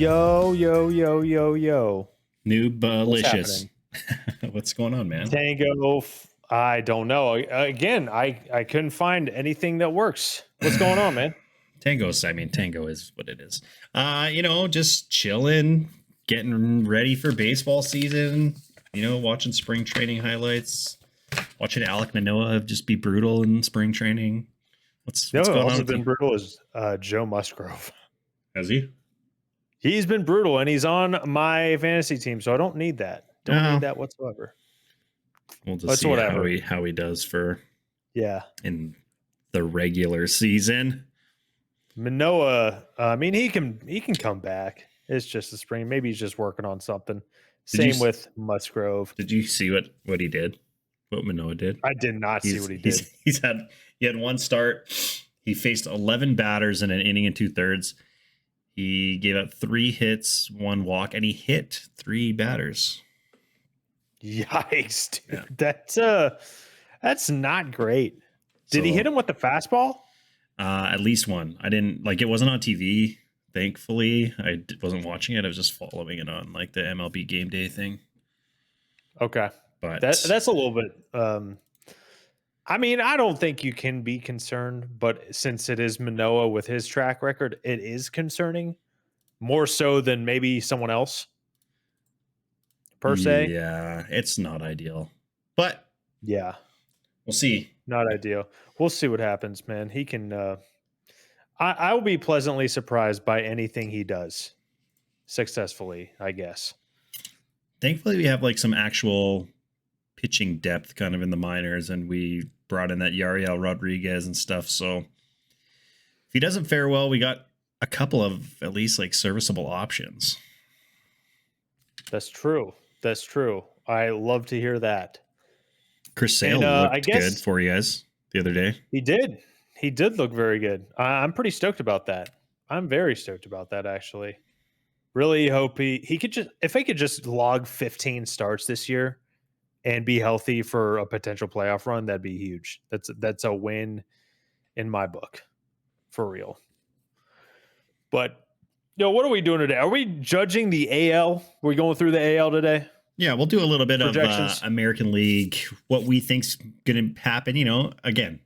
Yo, yo, yo, yo, yo. What's Noobalicious. happening? What's going on, man? Tango, I don't know. Again, I couldn't find anything that works. What's going on, man? Tango is what it is. Just chilling, getting ready for baseball season, watching spring training highlights, watching Alec Manoah just be brutal in spring training. What's No, going on also with been you? brutal is Joe Musgrove. Has he? He's been brutal, and he's on my fantasy team, so I don't need that. Don't No. need that whatsoever. We'll just It's see whatever. how he does for Yeah. in the regular season. Manoah, I mean, he can come back. It's just the spring. Maybe he's just working on something. Did you Same with Musgrove. did you see what he did? What Manoah did? I did not see what he did. He had one start. He faced 11 batters in an inning and 2/3. He gave up 3 hits, 1 walk, and he hit 3 batters. Yikes, dude. Yeah. That's not great. Did he hit him with the fastball? At least one. I didn't it wasn't on TV. Thankfully, I wasn't watching it. I was just following it on like the MLB Game Day thing. Okay, but that's a little bit. I mean, I don't think you can be concerned, but since it is Manoah with his track record, it is concerning more so than maybe someone else per se. Yeah, it's not ideal, but Yeah, we'll see. not ideal. We'll see what happens, man. He can. I will be pleasantly surprised by anything he does successfully, I guess. Thankfully, we have like some actual pitching depth kind of in the minors, and we brought in that Yariel Rodriguez and stuff. So if he doesn't fare well, we got a couple of at least like serviceable options. That's true. That's true. I love to hear that. Chris Sale looked good for you guys the other day. He did. He did look very good. I'm pretty stoked about that. I'm very stoked about that, actually. Really hope he could just, if he could just log 15 starts this year and be healthy for a potential playoff run, that'd be huge. That's a win in my book, for real. But what are we doing today? Are we judging the AL? We're going through the AL today. Yeah, we'll do a little bit of American League, what we think's going to happen. Again,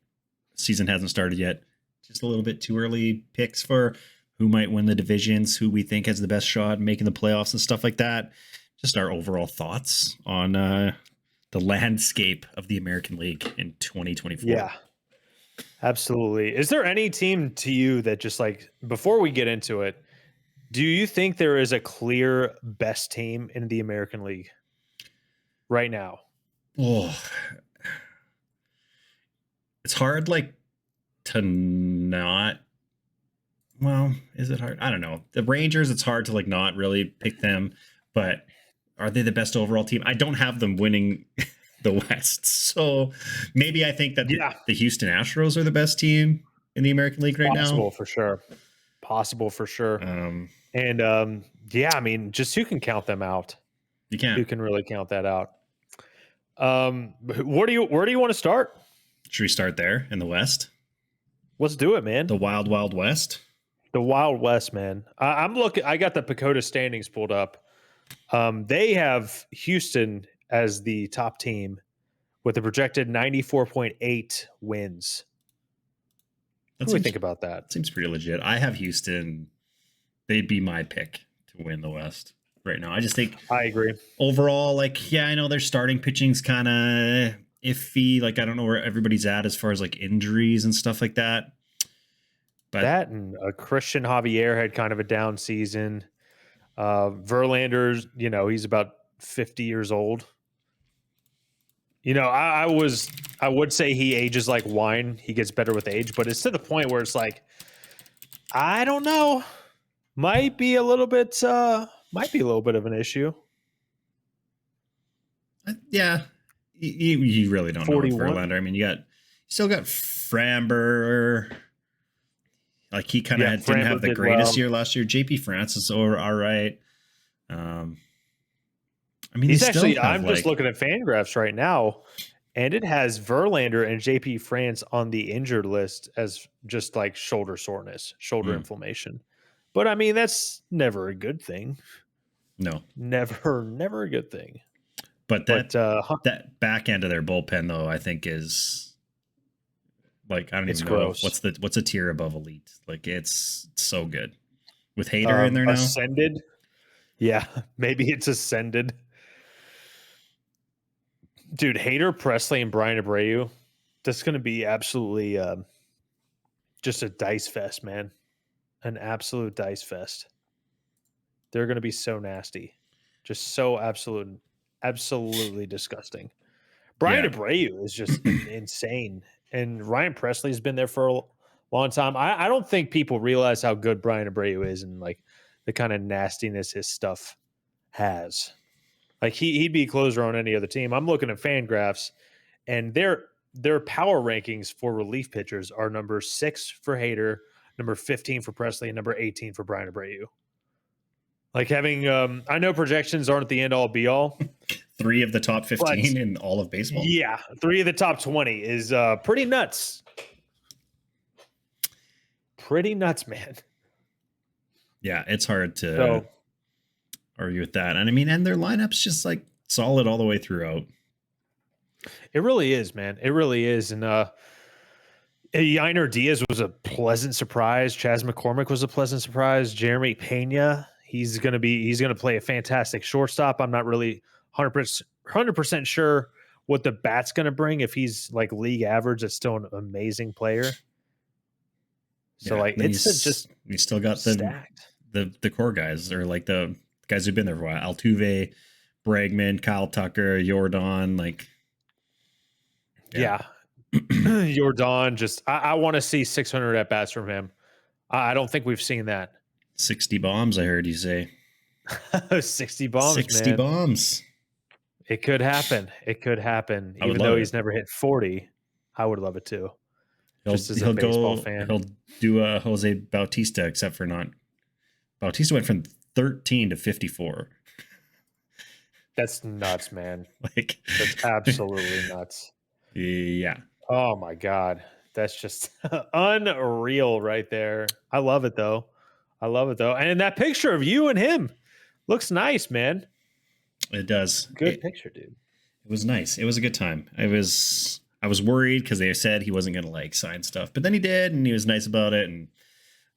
season hasn't started yet. Just a little bit too early picks for who might win the divisions, who we think has the best shot making the playoffs and stuff like that. Just our overall thoughts on the landscape of the American League in 2024. Yeah, absolutely. Is there any team to you that just like, before we get into it, do you think there is a clear best team in the American League right now? Oh, it's hard to not. Well, is it hard? I don't know. The Rangers, it's hard to not really pick them, but are they the best overall team? I don't have them winning the West. So maybe I think that the Houston Astros are the best team in the American League right now. Possible for sure. I mean, just who can count them out? You can't. Who can really count that out? Where do you want to start? Should we start there in the West? Let's do it, man. The Wild Wild West. The Wild West, man. I'm looking. I got the PECOTA standings pulled up. They have Houston as the top team with a projected 94.8 wins. What do we think about that? Seems pretty legit. I have Houston. They'd be my pick to win the West right now. I just think I agree. Overall, I know their starting pitching's kind of iffy. I don't know where everybody's at as far as injuries and stuff like that. But that and Christian Javier had kind of a down season. Verlander's, he's about 50 years old. I would say he ages like wine. He gets better with age, but it's to the point where it's I don't know. Might be a little bit of an issue. Yeah. You really don't 41. Know with Verlander. I mean, you still got Framber. He kind of didn't have the greatest year last year. JP Francis all right. I mean, he's actually. I'm just looking at Fangraphs right now, and it has Verlander and JP France on the injured list as just shoulder soreness, shoulder inflammation. But I mean, that's never a good thing. No, never a good thing. But that back end of their bullpen, though, I think is like, I don't even know what's a tier above elite. Like, it's so good with Hader in there now. Ascended. Yeah, maybe it's ascended. Dude, Hader, Presley, and Brian Abreu. That's going to be absolutely just a dice fest, man. An absolute dice fest. They're going to be so nasty. Just so absolutely disgusting. Brian Abreu is just insane. And Ryan Presley's been there for a long time. I don't think people realize how good Brian Abreu is and like the kind of nastiness his stuff has. Like he'd be a closer on any other team. I'm looking at Fangraphs, and their power rankings for relief pitchers are number 6 for Hader, number 15 for Presley, and number 18 for Brian Abreu. Like having, I know projections aren't the end all be all. 3 of the top 15 in all of baseball. Yeah, 3 of the top 20 is pretty nuts. Pretty nuts, man. Yeah, it's hard to argue with that. And I mean, and their lineup's just like solid all the way throughout. It really is, man. It really is. And Yainer Diaz was a pleasant surprise. Chas McCormick was a pleasant surprise. Jeremy Pena, he's going to play a fantastic shortstop. I'm not really 100% sure what the bat's going to bring. If he's like league average, it's still an amazing player. So like it's just you still got the core guys, or like the guys who've been there for a while. Altuve, Bregman, Kyle Tucker, Jordan, like Jordan. Just I want to see 600 at bats from him. I don't think we've seen that. 60 bombs, I heard you say. 60 bombs, 60 man. bombs. It could happen. It could happen. Even though he's never hit 40, I would love it too. Just as a baseball fan. He'll do a Jose Bautista, except for not. Bautista went from 13 to 54. That's nuts, man. Like that's absolutely nuts. Yeah. Oh my God. That's just unreal right there. I love it though. And that picture of you and him looks nice, man. It does. Good picture, dude. It was nice. It was a good time. I was worried because they said he wasn't going to like sign stuff, but then he did, and he was nice about it, and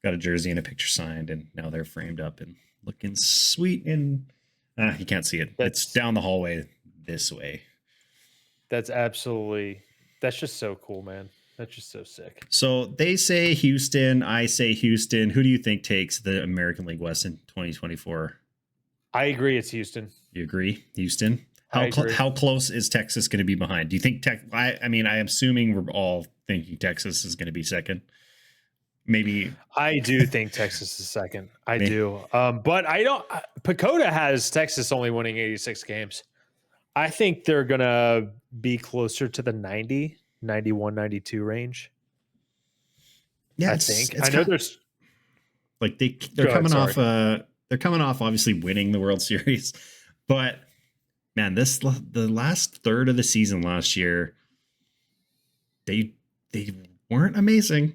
got a jersey and a picture signed, and now they're framed up and looking sweet. And you can't see it. It's down the hallway this way. That's just so cool, man. That's just so sick. So they say Houston. I say Houston. Who do you think takes the American League West in 2024? I agree. It's Houston. You agree? Houston? How close is Texas going to be behind? Do you think I am assuming we're all thinking Texas is going to be second. Maybe I do think Texas is second. I do. But I don't. Pacoda has Texas only winning 86 games. I think they're going to be closer to the 90, 91, 92 range. Yeah, I know there's like they're coming off. They're coming off obviously winning the World Series, but man, the last third of the season last year, they weren't amazing.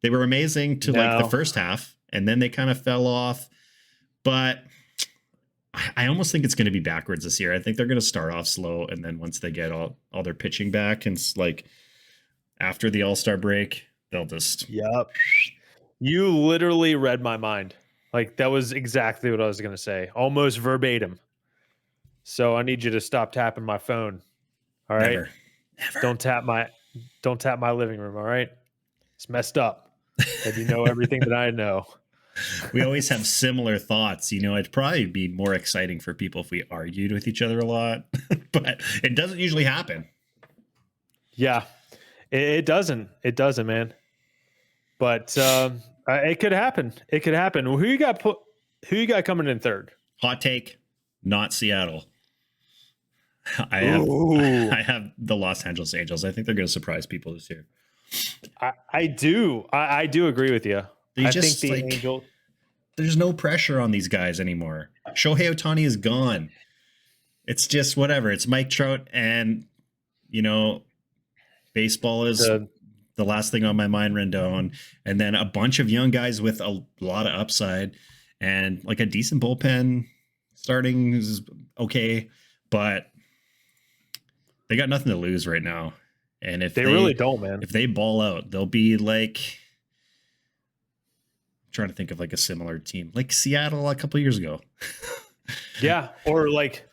They were amazing to like the first half, and then they kind of fell off. But I almost think it's going to be backwards this year. I think they're going to start off slow, and then once they get all their pitching back, and like after the All-Star break, they'll just. Yep. You literally read my mind. Like that was exactly what I was going to say, almost verbatim. So I need you to stop tapping my phone. All right. Never. Don't tap my living room. All right. It's messed up. And you know everything that I know. We always have similar thoughts. You know, it'd probably be more exciting for people if we argued with each other a lot, but it doesn't usually happen. Yeah, it doesn't. It doesn't, man. But it could happen. It could happen. Who you got coming in third? Hot take, not Seattle. I have the Los Angeles Angels. I think they're going to surprise people this year. I do. I do agree with you. I think the Angels. There's no pressure on these guys anymore. Shohei Ohtani is gone. It's just whatever. It's Mike Trout, and baseball is the last thing on my mind, Rendon, and then a bunch of young guys with a lot of upside. and like a decent bullpen starting is okay, but they got nothing to lose right now. And if they really don't, man. If they ball out, they'll be like, I'm trying to think of like a similar team, like Seattle a couple years ago. Yeah, or like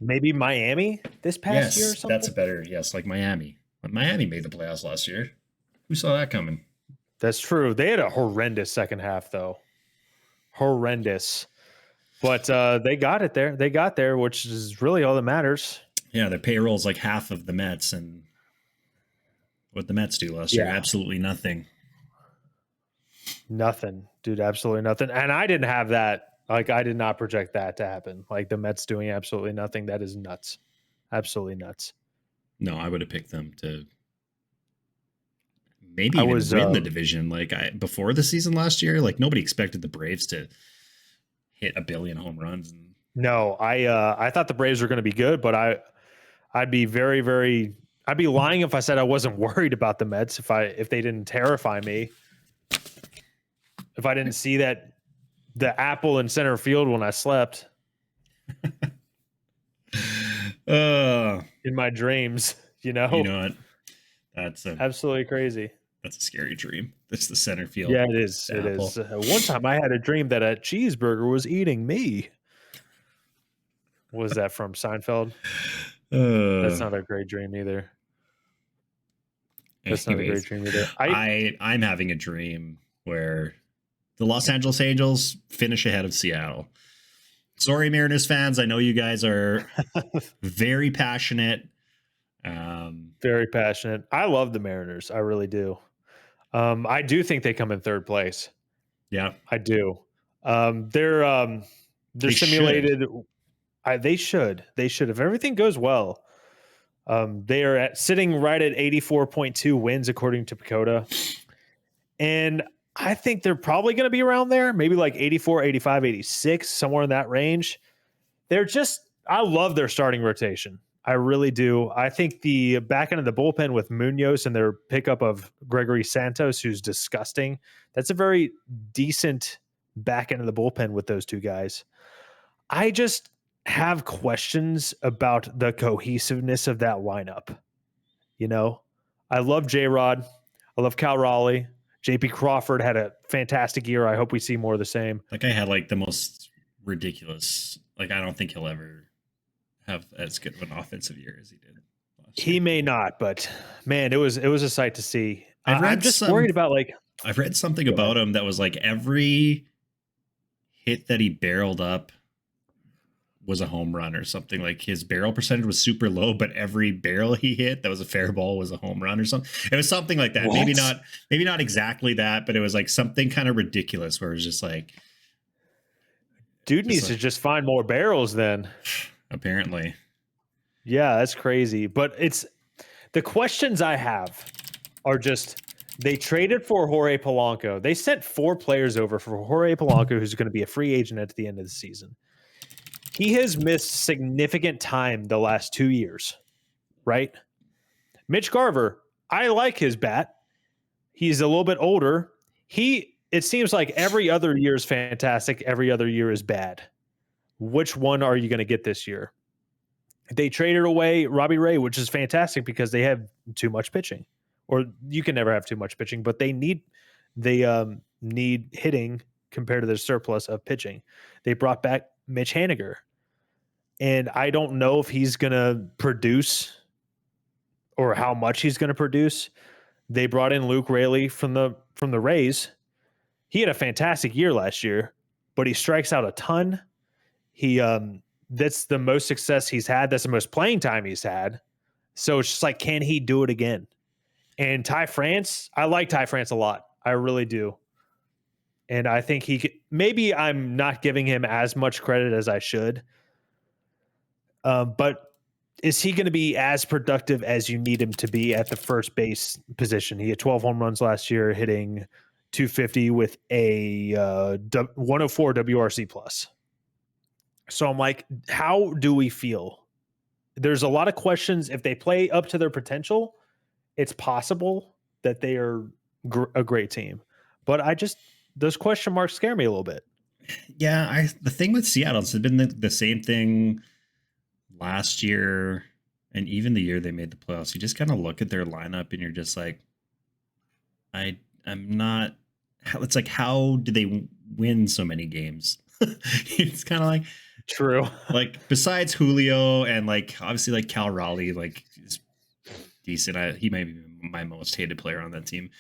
maybe Miami this past year or something. That's a better, like Miami. But Miami made the playoffs last year. Who saw that coming? That's true. They had a horrendous second half, though. Horrendous. But they got it there. They got there, which is really all that matters. Yeah, their payroll's like half of the Mets, and what the Mets do last year, absolutely nothing. Nothing, dude, absolutely nothing. And I didn't have that. Like, I did not project that to happen. Like, the Mets doing absolutely nothing. That is nuts. Absolutely nuts. No, I would have picked them to maybe even win the division. Like, before the season last year, like, nobody expected the Braves to hit 1 billion home runs. No, I thought the Braves were going to be good, but I'd be very, very, I'd be lying if I said I wasn't worried about the Mets if they didn't terrify me. If I didn't see the apple in center field when I slept. In my dreams, you know? You know what? That's absolutely crazy. That's a scary dream. That's the center field. Yeah, it is. It is. One time I had a dream that a cheeseburger was eating me. Was that from Seinfeld? That's not a great dream either. That's not a great dream either. I'm having a dream where the Los Angeles Angels finish ahead of Seattle. Sorry, Mariners fans. I know you guys are very passionate. Very passionate. I love the Mariners. I really do. I do think they come in third place. Yeah, I do. They're simulated. They should. If everything goes well. They are sitting right at 84.2 wins according to Pacoda. And I think they're probably going to be around there, maybe like 84, 85, 86, somewhere in that range. I love their starting rotation. I really do. I think the back end of the bullpen with Munoz and their pickup of Gregory Santos, who's disgusting, that's a very decent back end of the bullpen with those two guys. I just have questions about the cohesiveness of that lineup. You know, I love J-Rod. I love Cal Raleigh. JP Crawford had a fantastic year. I hope we see more of the same. That guy had like the most ridiculous, like, I don't think he'll ever have as good of an offensive year as he did last year. He may not, but man, it was a sight to see. I'm just worried about, like, I've read something about him that was like every hit that he barreled up was a home run or something. Like, his barrel percentage was super low, but every barrel he hit that was a fair ball was a home run or something. It was something like that. What? Maybe not exactly that, but it was like something kind of ridiculous where it was just like, dude needs to just find more barrels then. Apparently. Yeah, that's crazy. But it's the questions I have are just, they traded for Jorge Polanco. They sent 4 players over for Jorge Polanco, who's going to be a free agent at the end of the season. He has missed significant time the last 2 years, right? Mitch Garver, I like his bat. He's a little bit older. It seems like every other year is fantastic. Every other year is bad. Which one are you going to get this year? They traded away Robbie Ray, which is fantastic because they have too much pitching. Or you can never have too much pitching, but they need hitting compared to their surplus of pitching. They brought back Mitch Haniger. And I don't know if he's going to produce or how much he's going to produce. They brought in Luke Raley from the Rays. He had a fantastic year last year, but he strikes out a ton. That's the most success he's had. That's the most playing time he's had. So it's just like, can he do it again? And Ty France, I like Ty France a lot. I really do. And I think maybe I'm not giving him as much credit as I should. But is he going to be as productive as you need him to be at the first base position? He had 12 home runs last year, hitting 250 with a 104 WRC plus. So I'm like, how do we feel? There's a lot of questions. If they play up to their potential, it's possible that they are a great team. But those question marks scare me a little bit. Yeah, the thing with Seattle has been the same thing last year and even the year they made the playoffs. You just kind of look at their lineup and you're just like, I'm not. It's like, how do they win so many games? It's kind of True. like besides Julio and like obviously like Cal Raleigh, like is decent. He might be my most hated player on that team.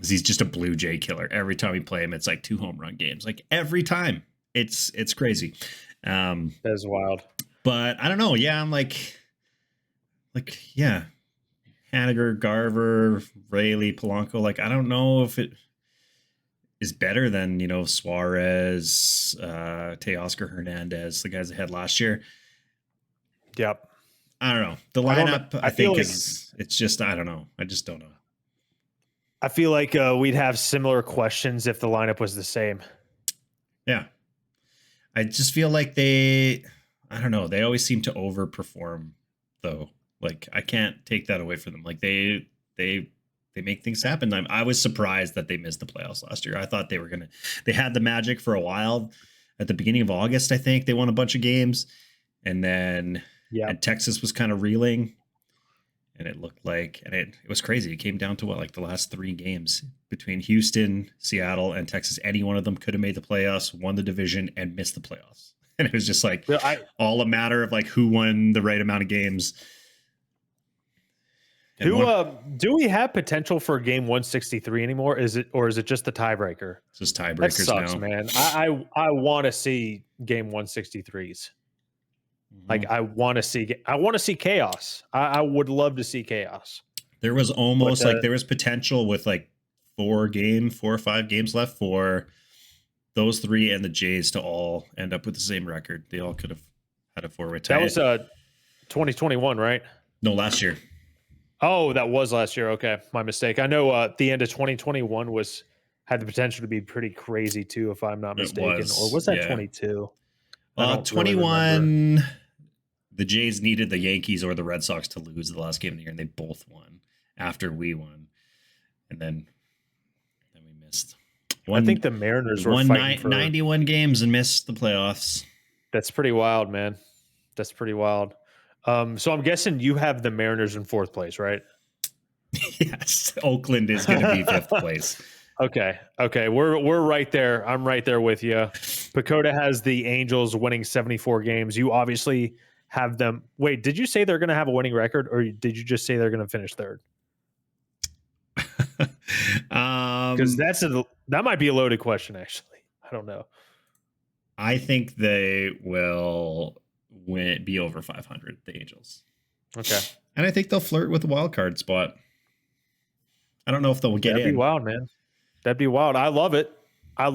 He's just a Blue Jay killer. Every time we play him, it's like 2 home run games. Like every time, it's crazy. That's wild. But I don't know. Yeah, I'm yeah, Haniger, Garver, Rayleigh, Polanco. Like I don't know if it is better than Suarez, Teoscar Hernandez, the guys they had last year. Yep. I don't know. The lineup I think it's just I don't know. I just don't know. I feel like we'd have similar questions if the lineup was the same. Yeah. I just feel like I don't know. They always seem to overperform though. Like I can't take that away from them. Like they make things happen. I was surprised that they missed the playoffs last year. I thought they had the magic for a while. At the beginning of August, I think they won a bunch of games, and then and Texas was kind of reeling, and it looked like, and it was crazy. It came down to like the last 3 games between Houston, Seattle, and Texas. Any one of them could have made the playoffs, won the division, and missed the playoffs. And it was just like all a matter of like who won the right amount of games. Do we have potential for game 163 anymore? Is it just the tiebreaker? It's just tiebreakers that sucks, now, man. I want to see game 163s. Mm-hmm. Like I want to see chaos. I would love to see chaos. There was almost like there was potential with like 4 or 5 games left for those 3 and the Jays to all end up with the same record. They all could have had a 4-way tie. That was 2021, right? No, last year. Oh, that was last year. Okay, my mistake. I know the end of 2021 had the potential to be pretty crazy too, if I'm not mistaken. Or was that 22? 21. Really, the Jays needed the Yankees or the Red Sox to lose the last game of the year, and they both won after we won, and then we missed. I think the Mariners won 91 games and missed the playoffs. That's pretty wild, man. That's pretty wild. So I'm guessing you have the Mariners in 4th place, right? Yes. Oakland is going to be 5th place. Okay. We're right there. I'm right there with you. Pacoda has the Angels winning 74 games. You obviously have them. Wait, did you say they're going to have a winning record, or did you just say they're going to finish 3rd? Because that might be a loaded question, actually. I don't know. I think they will be over 500, the Angels. Okay. And I think they'll flirt with the wild card spot. I don't know if they'll get in. That'd be wild, man. That'd be wild. I love it. I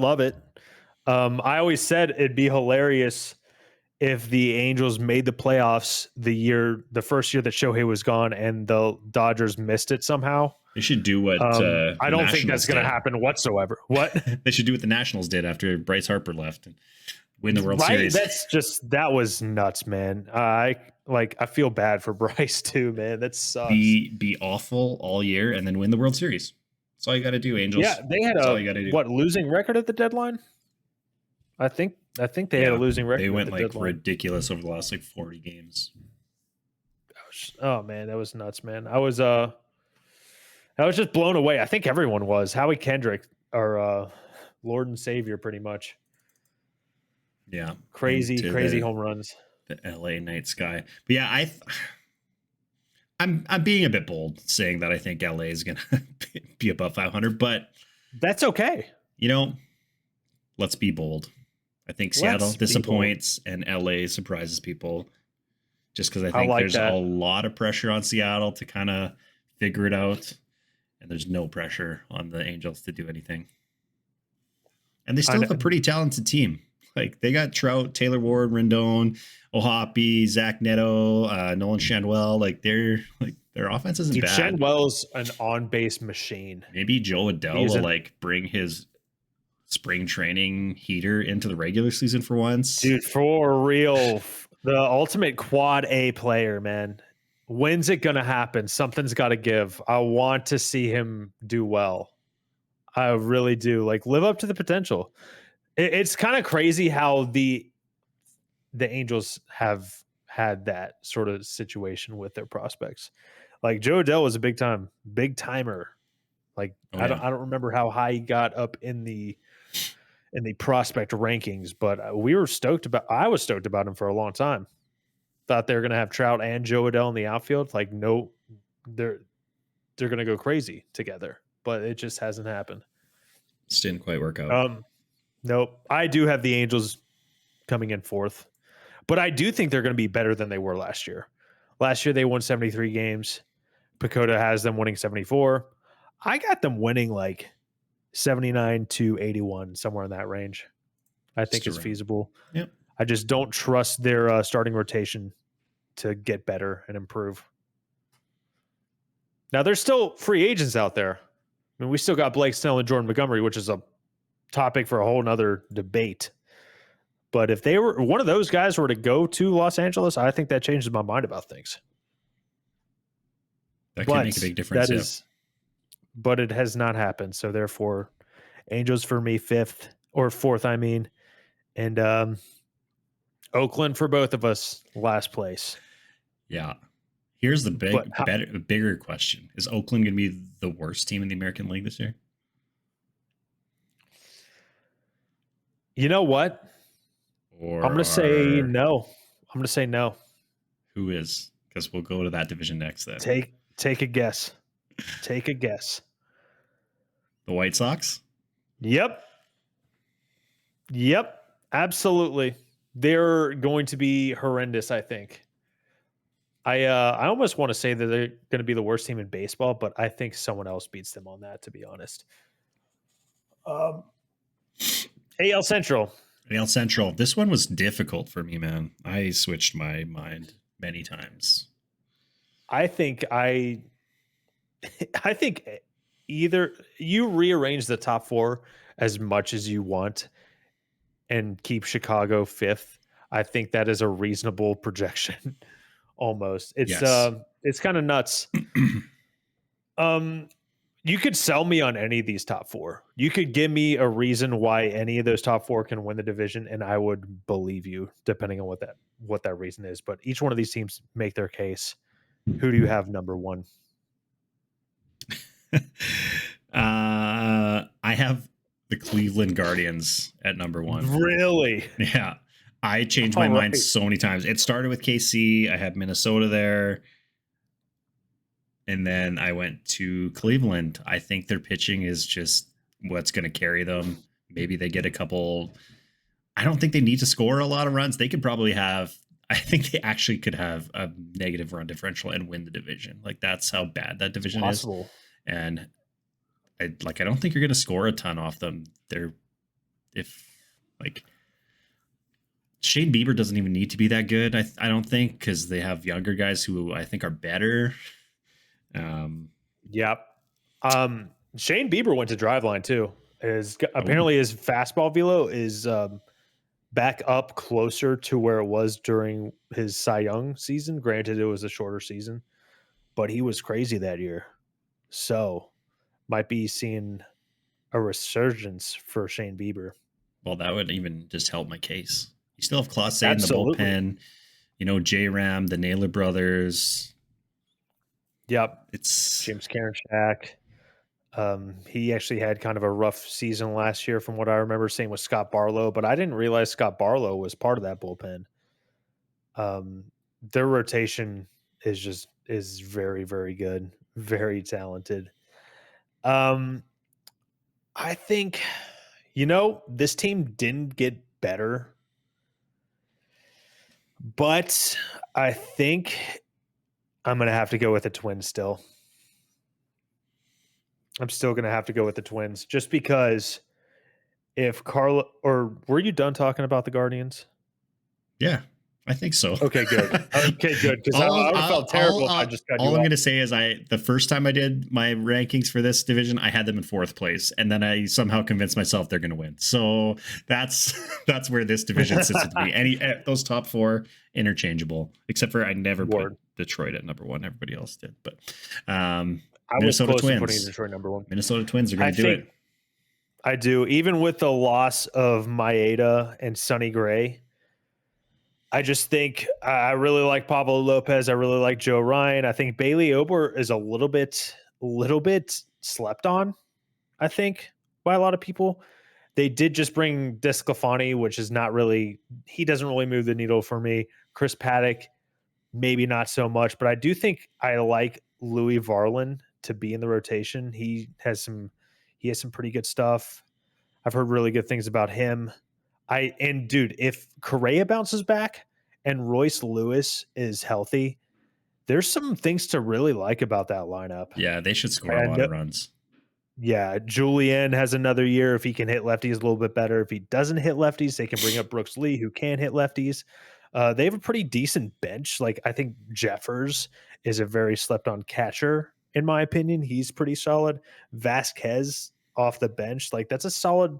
always said it'd be hilarious if the Angels made the playoffs the first year that Shohei was gone and the Dodgers missed it somehow. They should do what I don't think that's going to happen whatsoever. What? They should do what the Nationals did after Bryce Harper left and win the World Series. That was nuts, man. I feel bad for Bryce too, man. That sucks. Be awful all year and then win the World Series. That's all you got to do, Angels. Yeah, they had losing record at the deadline? I think they had a losing record. They went ridiculous over the last 40 games. Oh man, that was nuts, man. I was just blown away. I think everyone was. Howie Kendrick, our Lord and Savior, pretty much. Yeah, crazy home runs. The LA night sky. But yeah, I'm being a bit bold saying that I think LA is going to be above 500, but that's okay. Let's be bold. I think Seattle disappoints and LA surprises people just because I think there's a lot of pressure on Seattle to kind of figure it out, and there's no pressure on the Angels to do anything. And they still have a pretty talented team. Like they got Trout, Taylor Ward, Rendon, Ohapi, Zach Neto, Nolan Shandwell. Like their offense isn't bad. Shandwell's an on-base machine. Maybe Joe Adell will bring his spring training heater into the regular season for once. Dude, for real. The ultimate quad A player, man. When's it going to happen? Something's got to give. I want to see him do well. I really do. Like, live up to the potential. It's kind of crazy how the Angels have had that sort of situation with their prospects. Like Joe Adell was a big timer. Like Oh I yeah, don't remember how high he got up in the prospect rankings, but we were stoked about. I was stoked about him for a long time. Thought they were going to have Trout and Joe Adell in the outfield. Like no, they're going to go crazy together, but it just hasn't happened. this didn't quite work out. Nope. I do have the Angels coming in fourth, but I do think they're going to be better than they were last year. Last year they won 73 games. Pacoda has them winning 74. I got them winning like 79 to 81, somewhere in that range. I think it's feasible. Yep. I just don't trust their starting rotation to get better and improve. Now, there's still free agents out there. I mean, we still got Blake Snell and Jordan Montgomery, which is a topic for a whole nother debate. But if they were one of those guys were to go to Los Angeles, I think that changes my mind about things. That can make a big difference. But it has not happened. So therefore, Angels for me fourth, I mean, and Oakland for both of us last place. Yeah. Here's the bigger question: is Oakland going to be the worst team in the American League this year? You know what? Or I'm going to say no. I'm going to say no. Who is? Because we'll go to that division next. Then take a guess. Take a guess. The White Sox? Yep. Absolutely. They're going to be horrendous, I think. I almost want to say that they're going to be the worst team in baseball, but I think someone else beats them on that, to be honest. AL Central. AL Central. This one was difficult for me, man. I switched my mind many times. I think either you rearrange the top four as much as you want and keep Chicago fifth. I think that is a reasonable projection. Almost. It's kind of nuts. You could sell me on any of these top four. You could give me a reason why any of those top four can win the division, and I would believe you, depending on what that reason is. But each one of these teams make their case. Who do you have number one? I have the Cleveland Guardians at number one. Really? Yeah. I changed my mind so many times. It started with KC. I had Minnesota there. And then I went to Cleveland. I think their pitching is just what's going to carry them. Maybe they get a couple. I don't think they need to score a lot of runs. They could probably have. I think they actually could have a negative run differential and win the division. Like that's how bad that division is. And I don't think you're going to score a ton off them. Shane Bieber doesn't even need to be that good. I don't think, because they have younger guys who I think are better. Yep. Shane Bieber went to Driveline too. Apparently his fastball velo is back up closer to where it was during his Cy Young season. Granted, it was a shorter season, but he was crazy that year. So might be seeing a resurgence for Shane Bieber. Well, that would even just help my case. You still have Clase in the bullpen, J-Ram, the Naylor brothers. Yep. It's James Karinchak. He actually had kind of a rough season last year from what I remember. Same with Scott Barlow, but I didn't realize Scott Barlow was part of that bullpen. Their rotation is very, very good, very talented. I think, this team didn't get better, but I think I'm going to have to go with the Twins still. I'm still going to have to go with the Twins just because were you done talking about the Guardians? Yeah, I think so. Okay, good. Because I felt terrible if I just cut you off. All I'm going to say is the first time I did my rankings for this division, I had them in fourth place, and then I somehow convinced myself they're going to win. So that's where this division sits with me. Those top four interchangeable, except for I never put Detroit at number one. Everybody else did, but Minnesota Twins. Putting Detroit number one. Minnesota Twins are going to do it. I do. Even with the loss of Maeda and Sonny Gray, I just think I really like Pablo Lopez. I really like Joe Ryan. I think Bailey Ober is a little bit slept on, I think, by a lot of people. They did just bring Desclafani, which is not really, he doesn't really move the needle for me. Chris Paddock, maybe not so much, but I do think I like Louis Varlin to be in the rotation. He has some pretty good stuff. I've heard really good things about him. Dude, if Correa bounces back and Royce Lewis is healthy, there's some things to really like about that lineup. Yeah, they should score a lot of runs. Yeah, Julian has another year if he can hit lefties a little bit better. If he doesn't hit lefties, they can bring up Brooks Lee, who can hit lefties. They have a pretty decent bench. Like, I think Jeffers is a very slept-on catcher, in my opinion. He's pretty solid. Vasquez off the bench, like that's a solid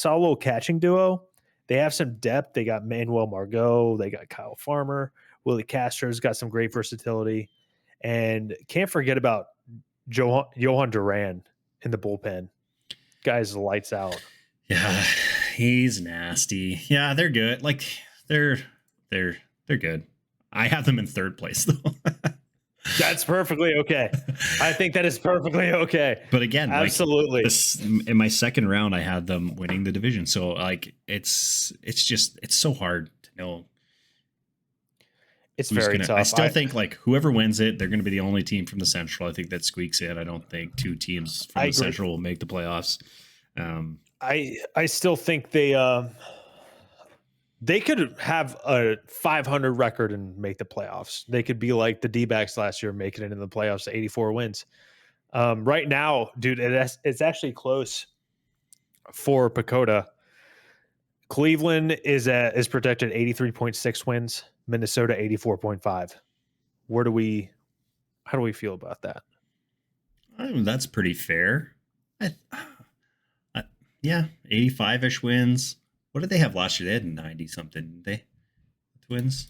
little catching duo. They have some depth. They got Manuel Margot. They got Kyle Farmer. Willie Castro's got some great versatility. And can't forget about Johan Duran in the bullpen. Guy's lights out. Yeah, he's nasty. Yeah, they're good. Like they're good. I have them in third place though. That's perfectly okay. I think that is perfectly okay. But again, absolutely. Like in my second round, I had them winning the division. So like it's so hard to know. It's very tough. I still think like whoever wins it, they're going to be the only team from the Central. I think that squeaks in. I don't think two teams from the Central will make the playoffs. I still think they could have a 500 record and make the playoffs. They could be like the D-backs last year, making it in the playoffs, 84 wins. Right now, dude, it's actually close for Pacoda. Cleveland is projected 83.6 wins. Minnesota 84.5. How do we feel about that? That's pretty fair. Yeah, 85-ish wins. What did they have last year? They had 90 something, didn't they? The Twins?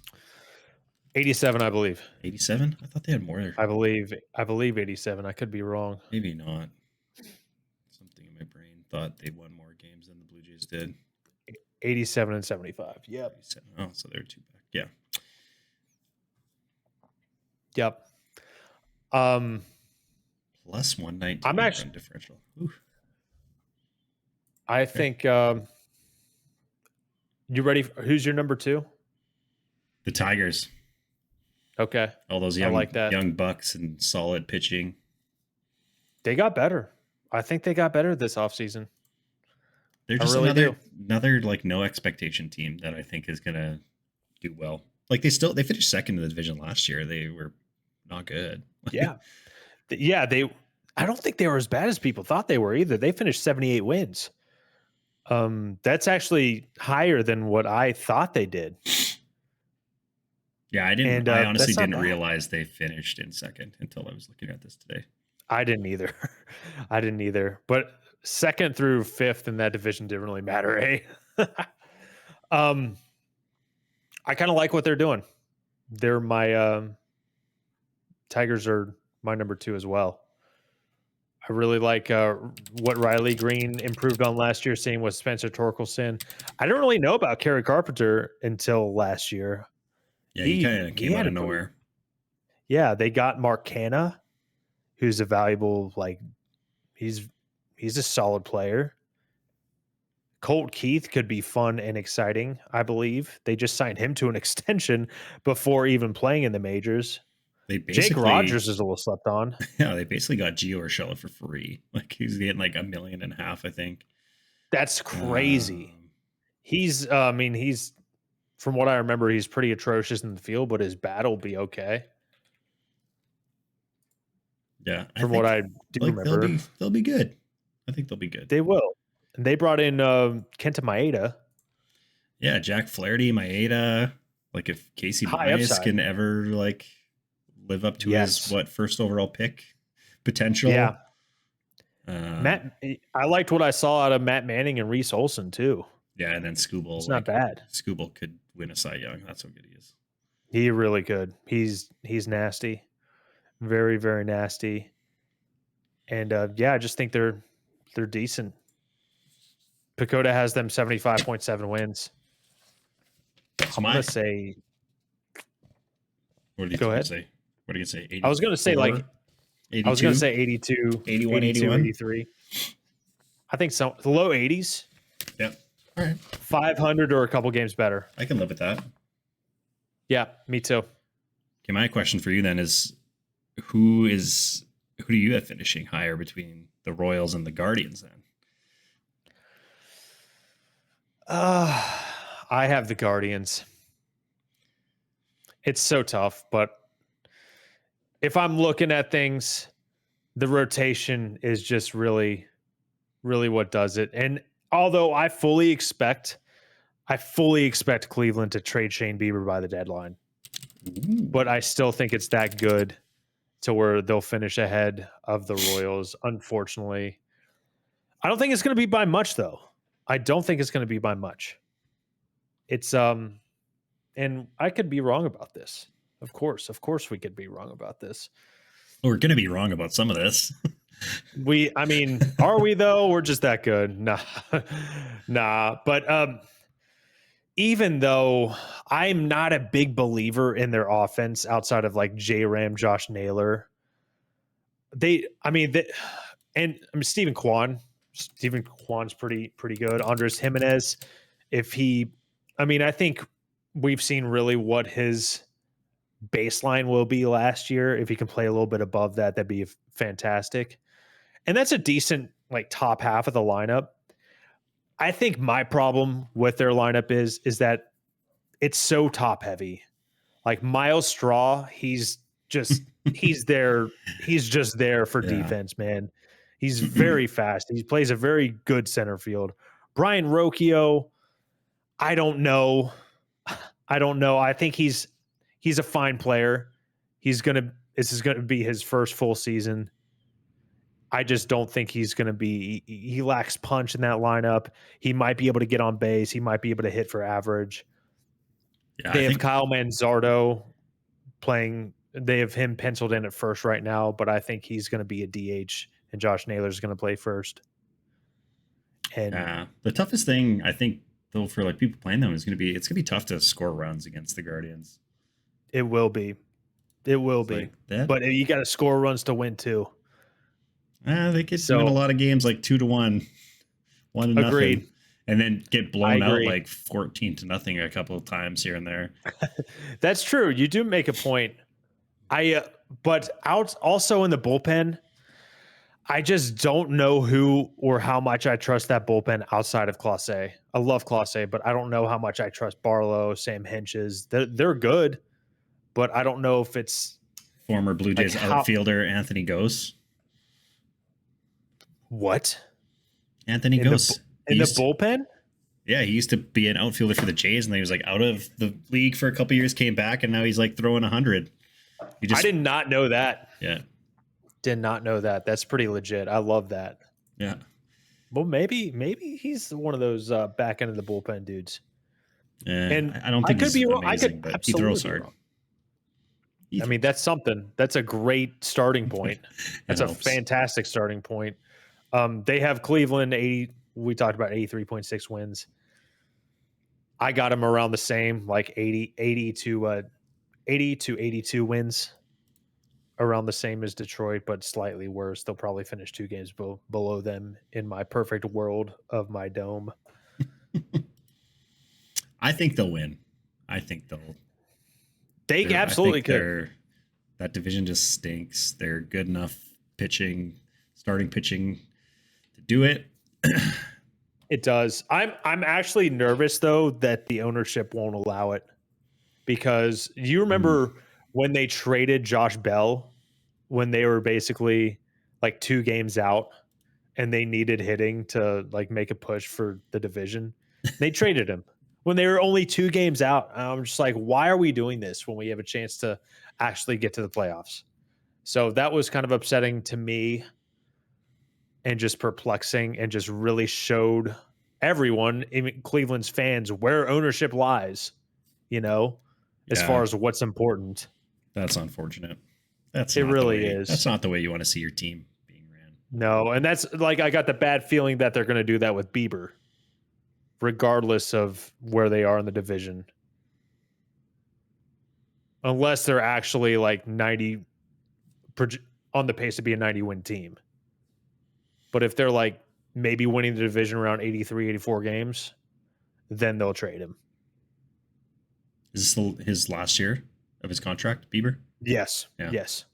87, I believe. 87? I thought they had more. I believe 87. I could be wrong. Maybe not. Something in my brain thought they won more games than the Blue Jays did. 87 and 75. Yep. 87. Oh, so they're two back. Yeah. Yep. Plus 119 I'm actually run differential. Ooh. I think you ready? Who's your number 2? The Tigers. Okay. All those young bucks and solid pitching. They got better. I think they got better this offseason. They're just another like no expectation team that I think is gonna do well. Like they finished second in the division last year. They were not good. Yeah. I don't think they were as bad as people thought they were either. They finished 78 wins. That's actually higher than what I thought they did. Yeah, I honestly didn't realize they finished in second until I was looking at this today. I didn't either. But second through fifth in that division didn't really matter, eh? I kind of like what they're doing. They're my Tigers are my number 2 as well. I really like what Riley Green improved on last year, same with Spencer Torkelson. I didn't really know about Kerry Carpenter until last year. Yeah, he kind of came out of nowhere. Yeah, they got Mark Canha, who's a valuable, like, he's a solid player. Colt Keith could be fun and exciting, I believe. They just signed him to an extension before even playing in the majors. Jake Rogers is a little slept on. Yeah, they basically got Gio Urshela for free. Like he's getting like $1.5 million, I think. That's crazy. He's from what I remember, he's pretty atrocious in the field, but his bat will be okay. Yeah, from what I do remember, they'll be good. I think they'll be good. They will. And they brought in Kenta Maeda. Yeah, Jack Flaherty, Maeda. Like if Casey Mize can ever like live up to his first overall pick potential. Yeah. I liked what I saw out of Matt Manning and Reese Olson too. Yeah, and then Skubal. It's not bad. Skubal could win a Cy Young. That's how good he is. He really could. He's nasty. Very, very nasty. And I just think they're decent. Pagoda has them 75.7 wins. I'm going to say. What did you say? What do you say? 84? I was going to say like 82? I was going to say 82, 81, 82, 83. I think so. The low 80s. Yep. All right. 500 or a couple games better. I can live with that. Yeah, me too. Okay, my question for you then is who do you have finishing higher between the Royals and the Guardians then? I have the Guardians. It's so tough, but if I'm looking at things, the rotation is just really, really what does it. And although I fully expect Cleveland to trade Shane Bieber by the deadline, but I still think it's that good to where they'll finish ahead of the Royals. Unfortunately, I don't think it's going to be by much, though. I don't think it's going to be by much. It's and I could be wrong about this. Of course, we could be wrong about this. We're going to be wrong about some of this. I mean, are we though? We're just that good. Nah. But even though I'm not a big believer in their offense outside of like J-Ram, Josh Naylor, Stephen Kwan's pretty good. Andres Jimenez, I think we've seen really what his baseline will be last year. If he can play a little bit above that, that'd be fantastic. And that's a decent like top half of the lineup. I think my problem with their lineup is that it's so top heavy. Like Miles Straw, he's just there for defense, man. He's very fast. He plays a very good center field. Brian Rocchio, I don't know. I think he's a fine player. This is gonna be his first full season. I just don't think he's going to be. He lacks punch in that lineup. He might be able to get on base. He might be able to hit for average. Yeah, they have Kyle Manzardo playing. They have him penciled in at first right now, but I think he's going to be a DH, and Josh Naylor is going to play first. And the toughest thing I think, though, for like people playing them it's going to be tough to score runs against the Guardians. It will be. Like but you got to score runs to win too. They could win a lot of games like 2-1, 1-0, agreed, and then get blown out like 14-0 a couple of times here and there. That's true. You do make a point. But also in the bullpen, I just don't know who or how much I trust that bullpen outside of Clase. I love Clase, but I don't know how much I trust Barlow, Sam Hinches. They're good, but I don't know if it's former Blue Jays outfielder Anthony Gose. What? Anthony Gose in the bullpen? Yeah, he used to be an outfielder for the Jays, and then he was like out of the league for a couple of years, came back, and now he's like throwing 100. I did not know that. Yeah. Did not know that. That's pretty legit. I love that. Yeah. Well, maybe he's one of those back end of the bullpen dudes. And I don't think he's amazing, but he throws hard. I mean, that's something. That's a great starting point. That's a fantastic starting point. They have Cleveland 80. We talked about 83.6 wins. I got them around the same, like 80 to 82 wins, around the same as Detroit, but slightly worse. They'll probably finish 2 games below them in my perfect world of my dome. I think they'll win. They absolutely could. That division just stinks. They're good enough starting pitching to do it. It does. I'm actually nervous though that the ownership won't allow it, because you remember when they traded Josh Bell when they were basically like 2 games out and they needed hitting to like make a push for the division. They traded him when they were only 2 games out. And I'm just like, why are we doing this when we have a chance to actually get to the playoffs? So that was kind of upsetting to me and just perplexing, and just really showed everyone, even Cleveland's fans, where ownership lies, as far as what's important. That's unfortunate. It really is. That's not the way you want to see your team being ran. No, and that's like, I got the bad feeling that they're going to do that with Bieber. regardless of where they are in the division. Unless they're actually like 90 on the pace to be a 90-win team. But if they're like maybe winning the division around 83, 84 games, then they'll trade him. Is this his last year of his contract, Bieber? Yes. Yeah. Yes.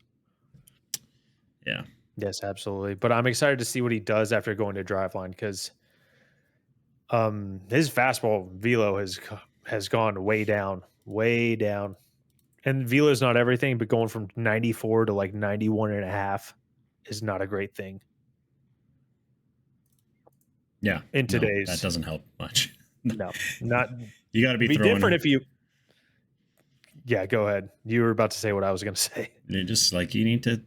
Yeah. Yes, absolutely. But I'm excited to see what he does after going to Driveline because his fastball velo has gone way down. And velo's not everything, but going from 94 to like 91.5 is not a great thing. Yeah. In today's, that doesn't help much. No, not. You got to be different if you. Yeah, go ahead. You were about to say what I was going to say. You're just like you got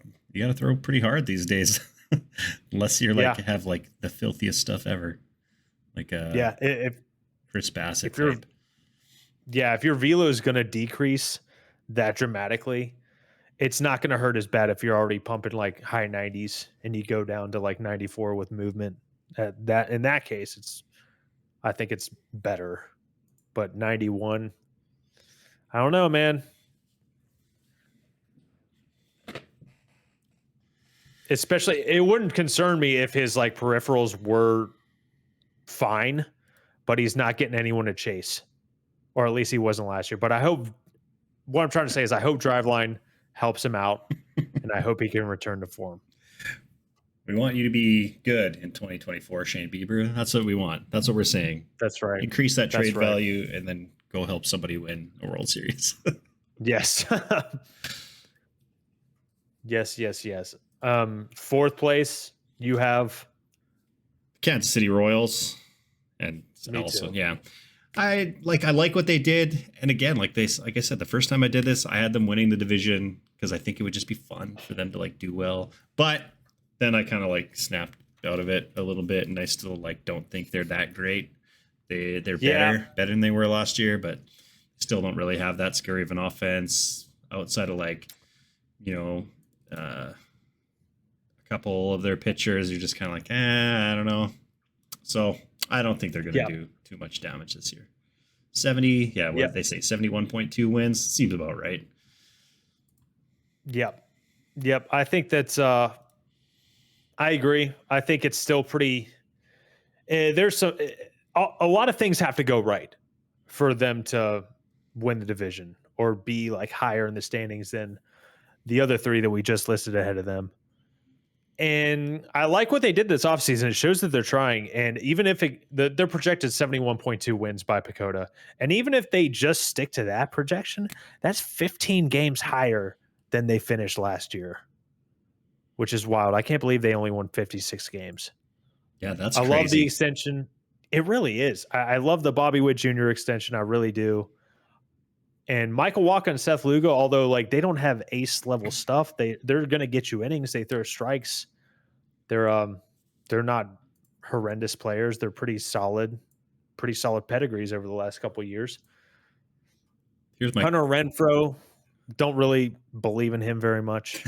to throw pretty hard these days, unless you're like have like the filthiest stuff ever, like if Chris Bassett type. If your velo is going to decrease that dramatically, it's not going to hurt as bad if you're already pumping like high 90s and you go down to like 94 with movement. That in that case, I think it's better. But 91, I don't know, man. Especially, it wouldn't concern me if his like peripherals were fine, but he's not getting anyone to chase, or at least he wasn't last year. But I hope what I'm trying to say is I hope Driveline helps him out, and I hope he can return to form. We want you to be good in 2024, Shane Bieber. That's what we want. That's what we're saying. That's right. Increase that trade value and then go help somebody win a World Series. Yes. Yes. Fourth place, you have Kansas City Royals. And also, yeah. I like what they did. And again, like I said, the first time I did this, I had them winning the division because I think it would just be fun for them to like do well. But then I kind of like snapped out of it a little bit, and I still like don't think they're that great. They're better than they were last year, but still don't really have that scary of an offense outside of like, a couple of their pitchers. You're just kind of like, I don't know. So I don't think they're going to do too much damage this year. 70, what did they say? 71.2 wins seems about right. Yep. I think that's. I agree. I think it's still pretty. There's a lot of things have to go right for them to win the division or be like higher in the standings than the other three that we just listed ahead of them. And I like what they did this offseason. It shows that they're trying. And even if they're projected 71.2 wins by Pacoda, and even if they just stick to that projection, that's 15 games higher than they finished last year, which is wild. I can't believe they only won 56 games. Yeah, that's I crazy. love the extension. It really is. I love the Bobby Witt Jr. extension. I really do. And Michael Wacha and Seth Lugo, although like they don't have ace level stuff, they're going to get you innings. They throw strikes. They're not horrendous players. They're pretty solid pedigrees over the last couple of years. Here's Hunter Renfroe. Don't really believe in him very much.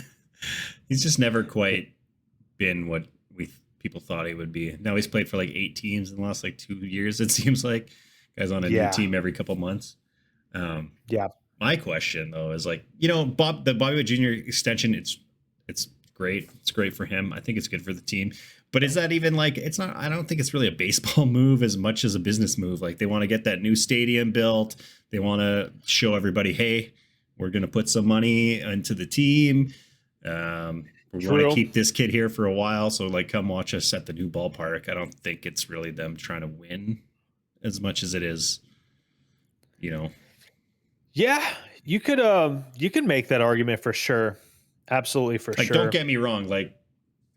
He's just never quite been what people thought he would be. Now he's played for like 8 teams in the last like 2 years. It seems like guys on a new team every couple months. My question though is like, the Bobby Witt Jr. extension, it's great. It's great for him. I think it's good for the team. But is that even like, it's not, I don't think it's really a baseball move as much as a business move. Like they want to get that new stadium built. They want to show everybody, hey, we're going to put some money into the team. We're going to keep this kid here for a while. So like, come watch us at the new ballpark. I don't think it's really them trying to win as much as it is, Yeah, you could make that argument for sure. Absolutely, for sure. Don't get me wrong. Like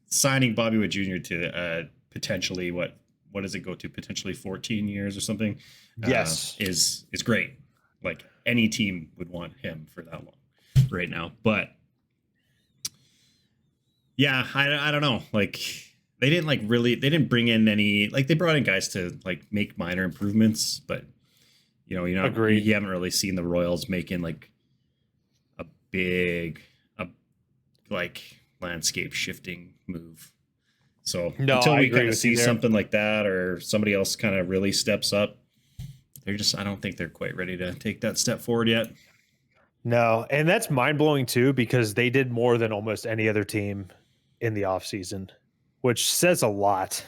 signing Bobby Witt Jr. to potentially what does it go to? Potentially 14 years or something. Yes, is great. Like any team would want him for that long right now. But yeah, I don't know. Like they didn't bring in any. Like they brought in guys to like make minor improvements, but agreed. You haven't really seen the Royals making like a big like landscape shifting move So No, until I we agree kind of with you see there. something like that, or somebody else kind of really steps up, I don't think they're quite ready to take that step forward yet. No, and that's mind-blowing too, because they did more than almost any other team in the offseason, which says a lot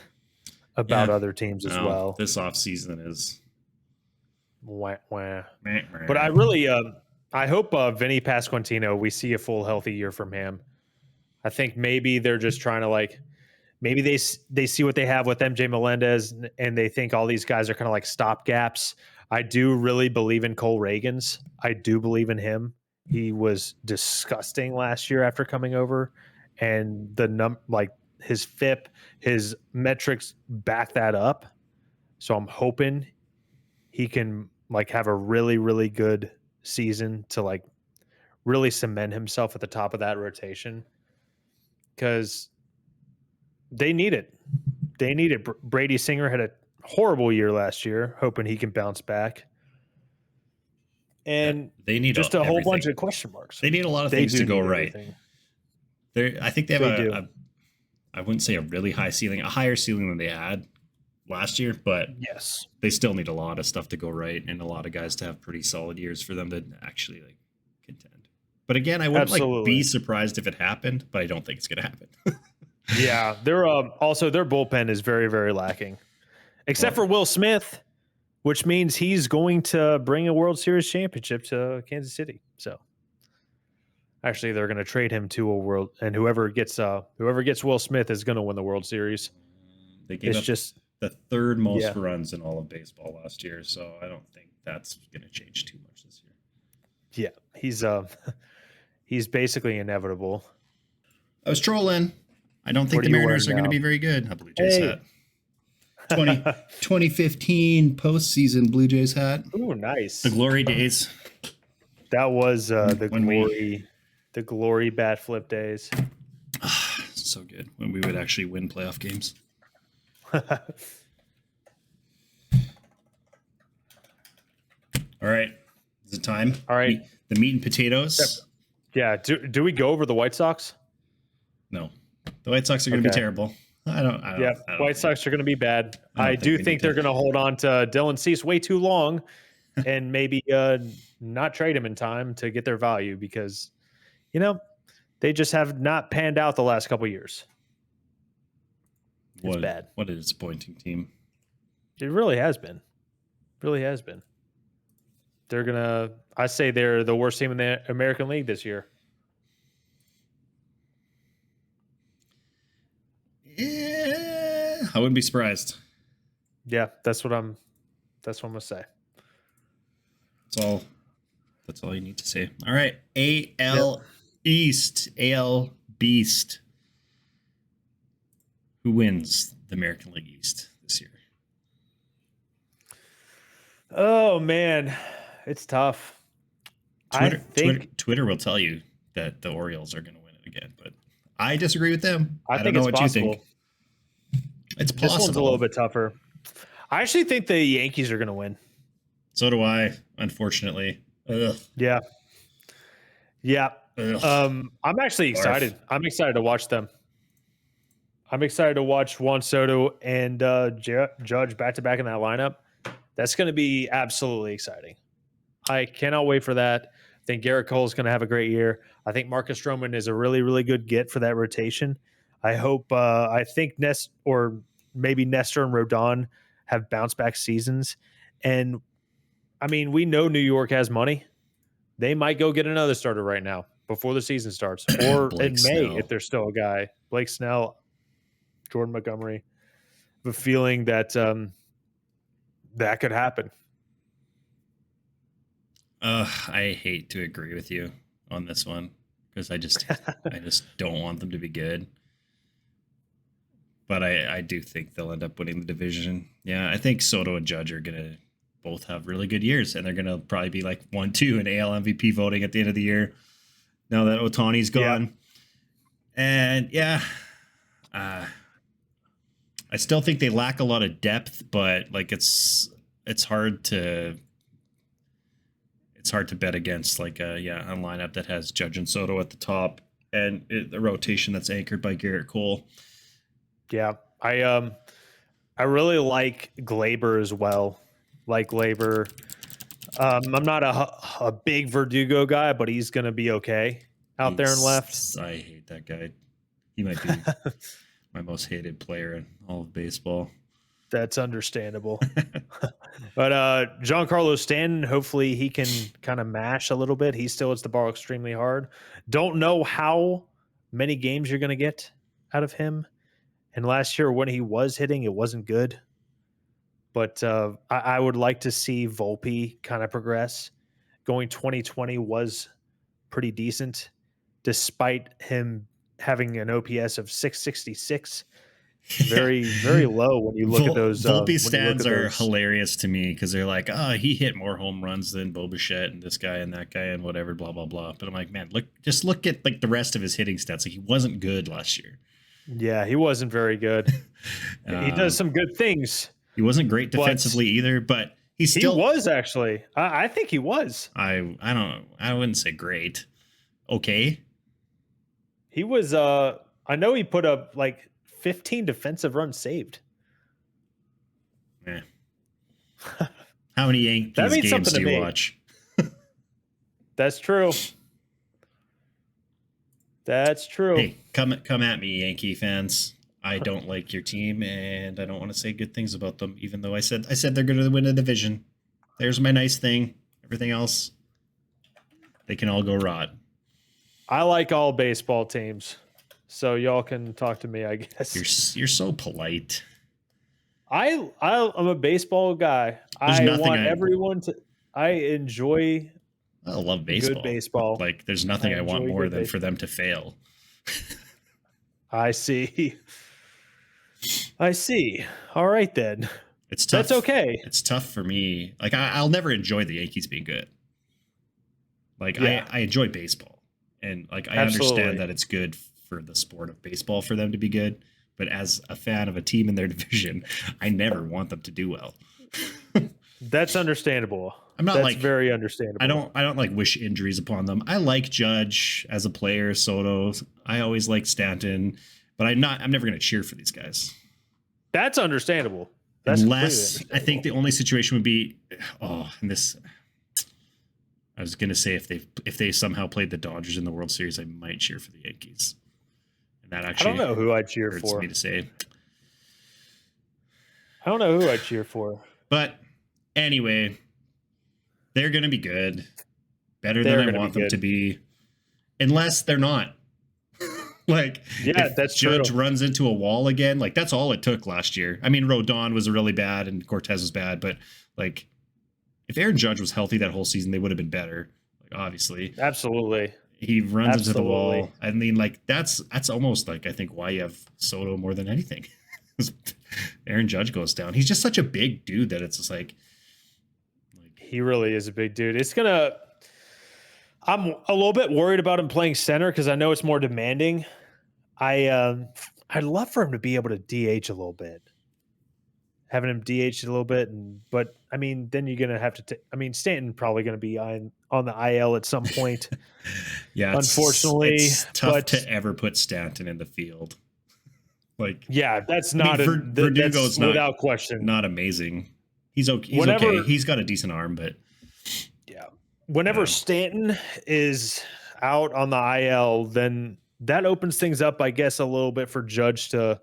about Yeah. other teams as No, well. this offseason is Wah, wah. meh, But I meh. really, I hope Vinny Pasquantino, we see a full healthy year from him. I think maybe they're just trying to like, maybe they see what they have with MJ Melendez, and they think all these guys are kind of like stopgaps. I do really believe in Cole Reagans. I do believe in him. He was disgusting last year after coming over, and like his FIP, his metrics back that up. So I'm hoping he can like have a really, really good season to like really cement himself at the top of that rotation, because they need it. They need it. Brady Singer had a horrible year last year, hoping he can bounce back. Yeah, And they need just a whole bunch everything. of question marks. They need a lot of They things to do go need right. everything. I think they have They do. I wouldn't say a really high ceiling, a higher ceiling than they had last year, but Yes. they still need a lot of stuff to go right and a lot of guys to have pretty solid years for them to actually like contend. But again, I wouldn't like be Absolutely. surprised if it happened, but I don't think it's going to happen. Yeah. They're also their bullpen is very, very lacking. Except for Will Smith, which means he's going to bring a World Series championship to Kansas City. So actually they're going to trade him to a world, and whoever gets Will Smith is going to win the World Series. They gave It's up just the third most yeah. runs in all of baseball last year, so I don't think that's going to change too much this year. Yeah, he's basically inevitable. I was trolling. I don't think What the are you Mariners wearing are going to now? be very good. A Blue Jays Hey. hat. 2015 postseason Blue Jays hat. Ooh, nice. The glory days. That was the When glory bat flip days. So good when we would actually win playoff games. All right. Is it time? All right. The meat and potatoes. Yeah. Do we go over the White Sox? No. The White Sox are going to be terrible. I don't White Sox are going to be bad. I do think they're going to hold on to Dylan Cease way too long and maybe not trade him in time to get their value, because, they just have not panned out the last couple of years. It's bad. What a disappointing team. It really has been. Really has been. I say they're the worst team in the American League this year. Yeah, I wouldn't be surprised. Yeah, that's what I'm gonna say. That's all you need to say. All right. AL East. AL Beast. Who wins the American League East this year? Oh man, it's tough. Twitter will tell you that the Orioles are going to win it again, but I disagree with them. I don't know what possible. You think. It's possible. This one's a little bit tougher. I actually think the Yankees are going to win. So do I, unfortunately. Ugh. Yeah. Ugh. I'm actually excited. I'm excited to watch them. I'm excited to watch Juan Soto and Judge back-to-back in that lineup. That's going to be absolutely exciting. I cannot wait for that. I think Garrett Cole is going to have a great year. I think Marcus Stroman is a really, really good get for that rotation. I think Nestor and Rodon have bounce back seasons. And I mean, we know New York has money. They might go get another starter right now before the season starts, or in May Snell. if there's still a guy. Blake Snell, Jordan Montgomery. I have a feeling that that could happen. I hate to agree with you on this one because I just don't want them to be good. But I do think they'll end up winning the division. Yeah, I think Soto and Judge are going to both have really good years, and they're going to probably be like 1-2 in AL MVP voting at the end of the year now that Ohtani's gone. Yeah. And I still think they lack a lot of depth, but like it's hard to bet against like a lineup that has Judge and Soto at the top and a rotation that's anchored by Garrett Cole. Yeah. I really like Glaber as well. Like Glaber. I'm not a big Verdugo guy, but he's gonna be okay out there and left. I hate that guy. He might be my most hated player in all of baseball. That's understandable. But Giancarlo Stanton, hopefully he can kind of mash a little bit. He still hits the ball extremely hard. Don't know how many games you're going to get out of him. And last year when he was hitting, it wasn't good. But I would like to see Volpe kind of progress. Going 2020 was pretty decent, despite him having an OPS of 666. Very, very low when you look at those. Volpe stands are hilarious to me because they're like, oh, he hit more home runs than Bo Bichette and this guy and that guy and whatever, blah blah blah. But I'm like, man, look at like the rest of his hitting stats. Like he wasn't good last year. Yeah, he wasn't very good. He does some good things. He wasn't great defensively either, but he was actually. I think he was. I don't know. I wouldn't say great. Okay. He was. I know he put up like 15 defensive runs saved. Yeah. How many Yankees games do you watch? That's true. That's true. Hey, come at me, Yankee fans. I don't like your team, and I don't want to say good things about them, even though I said they're going to win a division. There's my nice thing. Everything else, they can all go rot. I like all baseball teams, so y'all can talk to me, I guess. You're so polite. I'm a baseball guy. I enjoy. I love baseball. Good baseball. Like, there's nothing I want more than for them to fail. I see. All right, then. It's tough. That's okay. It's tough for me. Like, I'll never enjoy the Yankees being good. Like, yeah. I enjoy baseball. And, like, I understand that it's good for the sport of baseball for them to be good. But as a fan of a team in their division, I never want them to do well. That's understandable. That's very understandable. I don't like wish injuries upon them. I like Judge as a player, Soto. I always like Stanton, but I'm never going to cheer for these guys. That's understandable. Unless I think the only situation would be, I was going to say if they somehow played the Dodgers in the World Series, I might cheer for the Yankees. And that actually, I don't know who I'd cheer for. Me to say. I don't know who I'd cheer for. But anyway, they're going to be good. Better than I want them to be. Unless they're not. Like, yeah, that's Judge runs into a wall again. Like, that's all it took last year. I mean, Rodon was really bad and Cortez was bad, but like, if Aaron Judge was healthy that whole season, they would have been better. Like, obviously, absolutely, he runs into the wall. I mean, like, that's almost like I think why you have Soto more than anything. Aaron Judge goes down. He's just such a big dude that it's just like he really is a big dude. I'm a little bit worried about him playing center because I know it's more demanding. I'd love for him to be able to DH a little bit, having him DH a little bit, but I mean, then you're gonna have to. Stanton probably going to be on the IL at some point. Yeah, unfortunately, it's tough to ever put Stanton in the field. Like, yeah, that's not Verdugo's without question not amazing. He's okay. He's okay. He's got a decent arm, but. Whenever Stanton is out on the IL, then that opens things up, I guess, a little bit for Judge to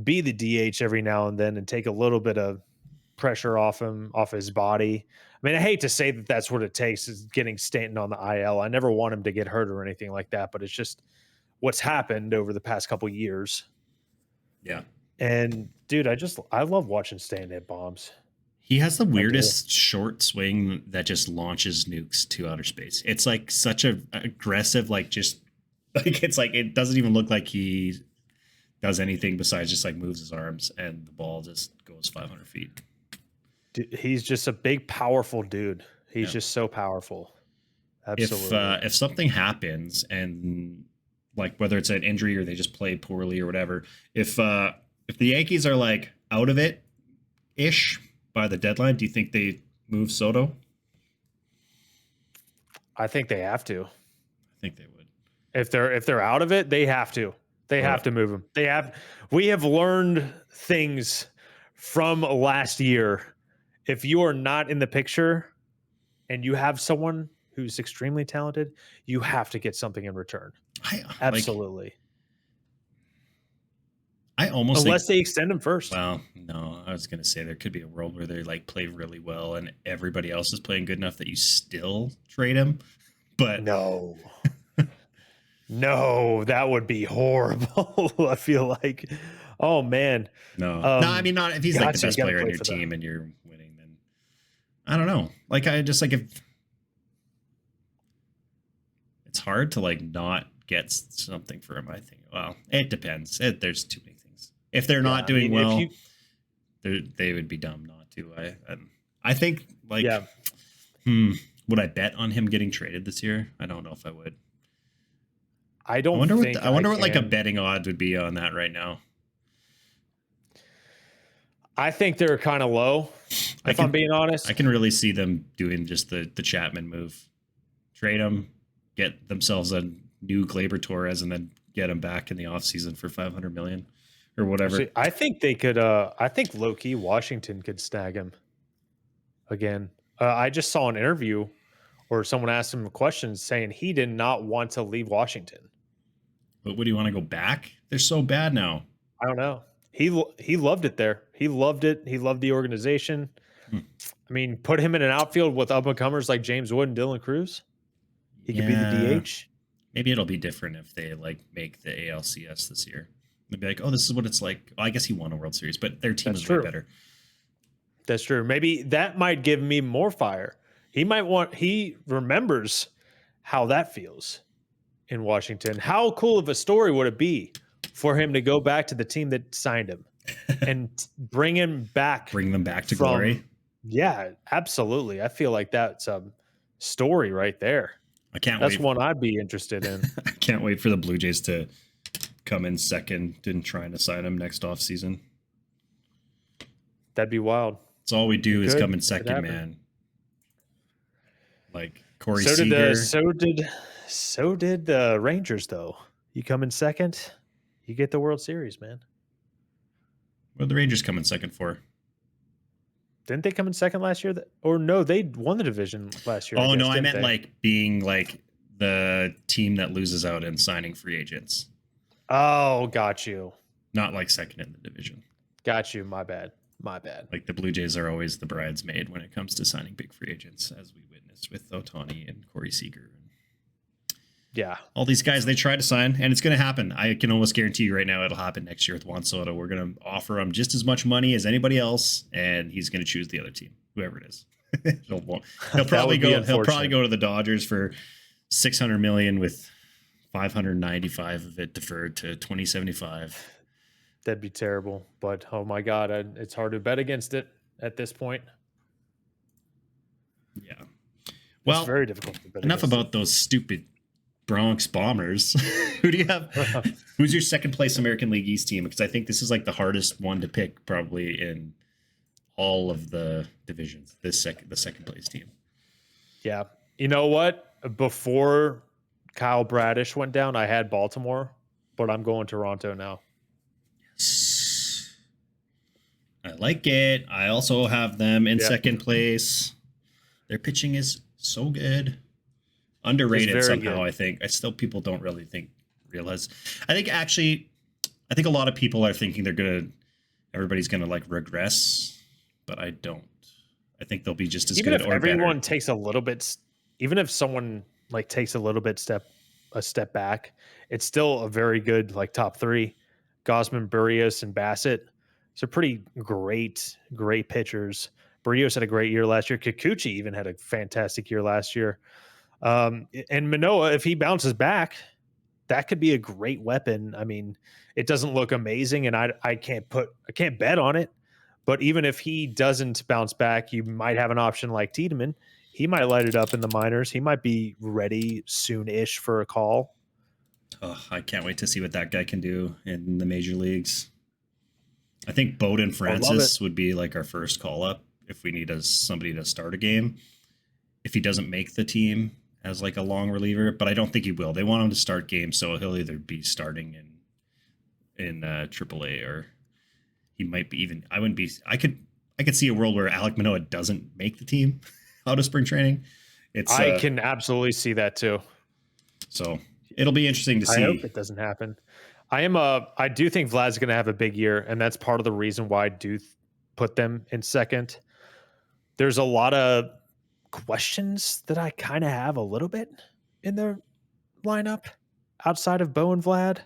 be the DH every now and then and take a little bit of pressure off his body. I mean, I hate to say that that's what it takes is getting Stanton on the IL. I never want him to get hurt or anything like that, but it's just what's happened over the past couple years. Yeah. And dude, I love watching Stanton hit bombs. He has the weirdest short swing that just launches nukes to outer space. It's like such a aggressive, like just like it's like it doesn't even look like he does anything besides just like moves his arms and the ball just goes 500 feet. Dude, he's just a big, powerful dude. He's just so powerful. Absolutely. If something happens and like whether it's an injury or they just play poorly or whatever, if the Yankees are like out of it ish. By the deadline, do you think they move Soto? I think they have to. I think they would. If they're out of it, they have to. They have to move him. We have learned things from last year. If you are not in the picture and you have someone who's extremely talented, you have to get something in return. Absolutely. I almost unless they extend him first. Well, no, I was going to say there could be a world where they like play really well and everybody else is playing good enough that you still trade him. But no, no, that would be horrible. I feel like, oh man, no, I mean, not if he's like the best player on your team and you're winning, then I don't know. Like, I just like if it's hard to like not get something for him. I think. Well, it depends. There's too many things. If they're not doing well, they would be dumb not to. I think like, would I bet on him getting traded this year? I don't know if I would. I wonder what like a betting odds would be on that right now. I think they're kind of low. If I'm being honest, I can really see them doing just the Chapman move, trade him, get themselves a new Glaber Torres, and then get him back in the offseason for $500 million or whatever. Actually, I think they could. I think low key Washington could snag him again. I just saw an interview or someone asked him a question saying he did not want to leave Washington. But would he want to go back? They're so bad now. I don't know. He loved it there. He loved it. He loved the organization. I mean, put him in an outfield with up-and-comers like James Wood and Dylan Cruz. He could be the DH. Maybe it'll be different if they like make the ALCS this year. They'd be like, oh, this is what it's like. Well, I guess he won a World Series, but their team is way better. That's true. Maybe that might give me more fire. He remembers how that feels in Washington. How cool of a story would it be for him to go back to the team that signed him and bring them back to glory? Yeah, absolutely. I feel like that's a story right there. That's one I'd be interested in. I can't wait for the Blue Jays to come in second and trying to sign him next offseason. That'd be wild. That's all we do is come in second, man. Like Corey Seager. So did the Rangers, though. You come in second, you get the World Series, man. What did the Rangers come in second for? Didn't they come in second last year? Or no, they won the division last year. Oh, no, I meant like being like the team that loses out and signing free agents. Oh, got you. Not like second in the division. Got you. My bad. Like the Blue Jays are always the bridesmaid when it comes to signing big free agents, as we witnessed with Ohtani and Corey Seager. Yeah. All these guys they try to sign, and it's going to happen. I can almost guarantee you right now it'll happen next year with Juan Soto. We're going to offer him just as much money as anybody else, and he's going to choose the other team, whoever it is. He'll probably go to the Dodgers for $600 million with $595 of it deferred to 2075. That'd be terrible, but oh my God, it's hard to bet against it at this point. Yeah. Well, it's very difficult to bet enough about those stupid Bronx Bombers. Who do you have? Who's your second place American League East team? Because I think this is like the hardest one to pick probably in all of the divisions. The second place team. Yeah. You know what? Before Kyle Bradish went down, I had Baltimore, but I'm going Toronto now. Yes. I like it. I also have them in second place. Their pitching is so good. Underrated somehow, good. I think. People don't really realize. I think a lot of people are thinking everybody's gonna like regress, but I don't. I think they'll be just as even good if or everyone better. Takes a little bit, even if someone like takes a little bit a step back, it's still a very good like top three. Gausman, Berrios, and Bassett. So pretty great pitchers. Berrios had a great year last year. Kikuchi even had a fantastic year last year. And Manoah, if he bounces back, that could be a great weapon. I mean, it doesn't look amazing, and I can't bet on it. But even if he doesn't bounce back, you might have an option like Tiedemann. He might light it up in the minors. He might be ready soon-ish for a call. Oh, I can't wait to see what that guy can do in the major leagues. I think Bowden Francis would be like our first call up if we need somebody to start a game. If he doesn't make the team as like a long reliever, but I don't think he will. They want him to start games, so he'll either be starting in in AAA, or he might be even. I wouldn't be. I could see a world where Alek Manoah doesn't make the team out of spring training. I can absolutely see that too. So it'll be interesting to see. I hope it doesn't happen. I do think Vlad's going to have a big year, and that's part of the reason why I do put them in second. There's a lot of questions that I kind of have a little bit in their lineup outside of Bo and Vlad.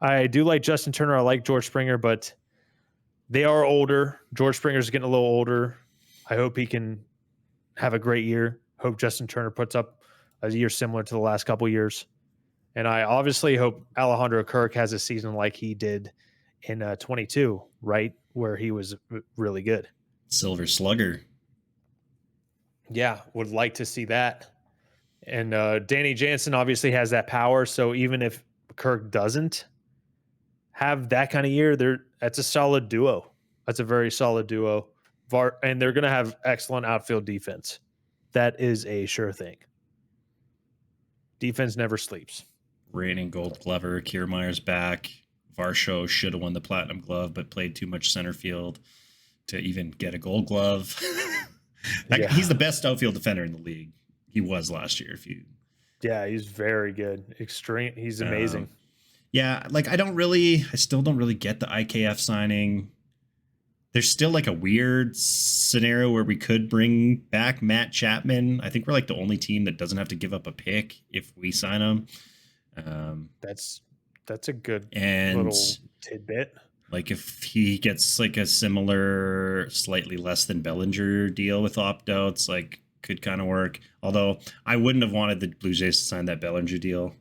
I do like Justin Turner. I like George Springer, but they are older. George Springer's getting a little older. I hope he can have a great year. Hope Justin Turner puts up a year similar to the last couple years. And I obviously hope Alejandro Kirk has a season like he did in 22, right? Where he was really good. Silver Slugger. Yeah, would like to see that. And Danny Jansen obviously has that power. So even if Kirk doesn't have that kind of year, that's a solid duo. That's a very solid duo. And they're going to have excellent outfield defense. That is a sure thing. Defense never sleeps. Reigning Gold Glover, Kiermaier's back. Varsho should have won the Platinum Glove, but played too much center field to even get a Gold Glove. He's the best outfield defender in the league. He was last year. Yeah, he's very good. Extreme. He's amazing. Yeah, like I still don't really get the IKF signing. There's still like a weird scenario where we could bring back Matt Chapman. I think we're like the only team that doesn't have to give up a pick if we sign him. That's a good little tidbit. Like if he gets like a similar, slightly less than Bellinger deal with opt-outs, like could kind of work. Although I wouldn't have wanted the Blue Jays to sign that Bellinger deal.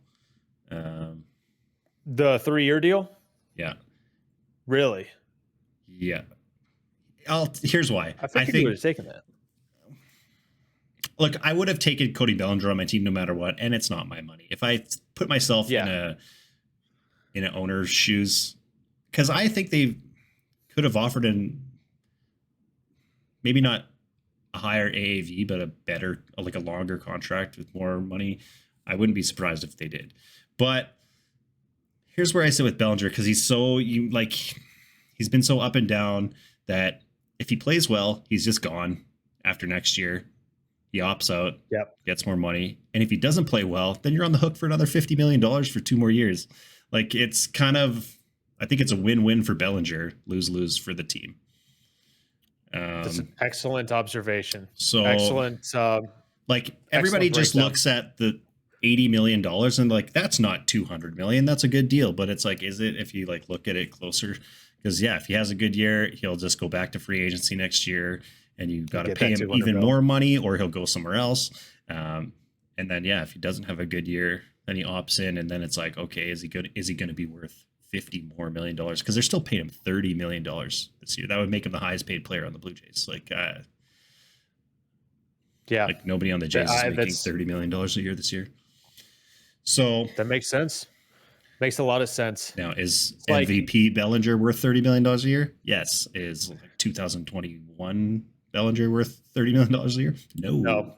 The 3-year deal? Yeah. Really? Yeah. Here's why. I think he would have taken that. Look, I would have taken Cody Bellinger on my team no matter what, and it's not my money. If I put myself in an owner's shoes, because I think they could have offered maybe not a higher AAV, but a better, like a longer contract with more money. I wouldn't be surprised if they did. But here's where I sit with Bellinger, because he's been so up and down that if he plays well, he's just gone after next year. He opts out, gets more money. And if he doesn't play well, then you're on the hook for another $50 million for 2 more years. Like it's kind of, I think it's a win-win for Bellinger, lose-lose for the team. That's an excellent observation. So excellent. Like everybody just looks at the $80 million and like, that's not $200 million. That's a good deal. But it's like, is it, if you like look at it closer? Because if he has a good year, he'll just go back to free agency next year. And you got to pay him even more money, or he'll go somewhere else. And then, if he doesn't have a good year, then he opts in, and then it's like, okay, is he going to be worth $50 million more? Because they're still paying him $30 million this year. That would make him the highest paid player on the Blue Jays. Like, like nobody on the Jays is making $30 million a year this year. So that makes sense. Makes a lot of sense. Now, is MVP Bellinger worth $30 million a year? Yes. Is like 2021 Bellinger worth $30 million a year? No.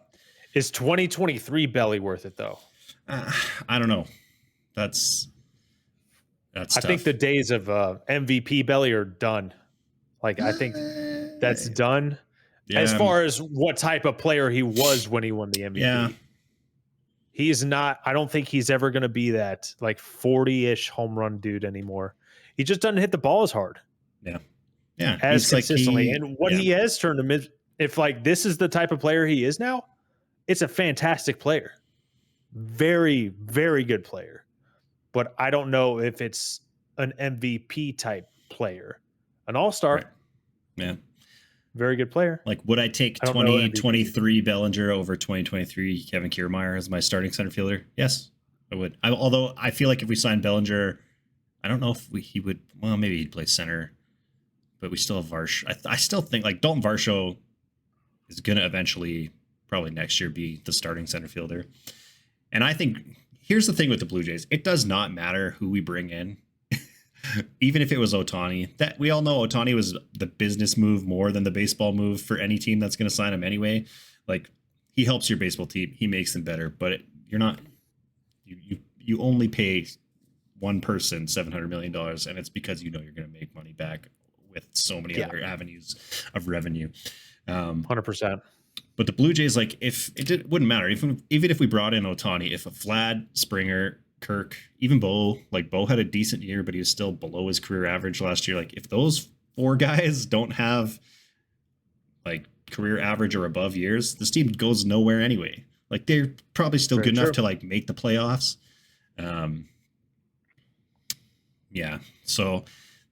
Is 2023 Belly worth it though? I don't know. That's I tough. think the days of MVP Belly are done. Like I think that's done. Yeah. As far as what type of player he was when he won the MVP. Yeah. He's not, I don't think he's ever going to be that like 40-ish home run dude anymore. He just doesn't hit the ball as hard. Yeah. Yeah. As consistently. And what he has turned him in, if like this is the type of player he is now, it's a fantastic player. Very, very good player. But I don't know if it's an MVP type player. An all-star. Right. Yeah. Very good player. Like, would I take 2023 Bellinger over 2023 Kevin Kiermaier as my starting center fielder? Yes, I would. Although I feel like if we sign Bellinger, I don't know if he would. Well, maybe he'd play center, but we still have Varsho. I still think like Dalton Varsho is going to eventually, probably next year, be the starting center fielder. And I think here's the thing with the Blue Jays: it does not matter who we bring in. Even if it was Ohtani, that we all know Ohtani was the business move more than the baseball move for any team that's going to sign him anyway. Like he helps your baseball team, he makes them better, but you're not. You only pay one person $700 million, and it's because you know you're going to make money back with so many other avenues of revenue. 100%. But the Blue Jays, like, if it wouldn't matter, even if we brought in Ohtani, if a Vlad, Springer, Kirk, even Bo had a decent year, but he was still below his career average last year. Like, if those 4 guys don't have like career average or above years, this team goes nowhere anyway. Like, they're probably still good enough to like make the playoffs. Yeah. So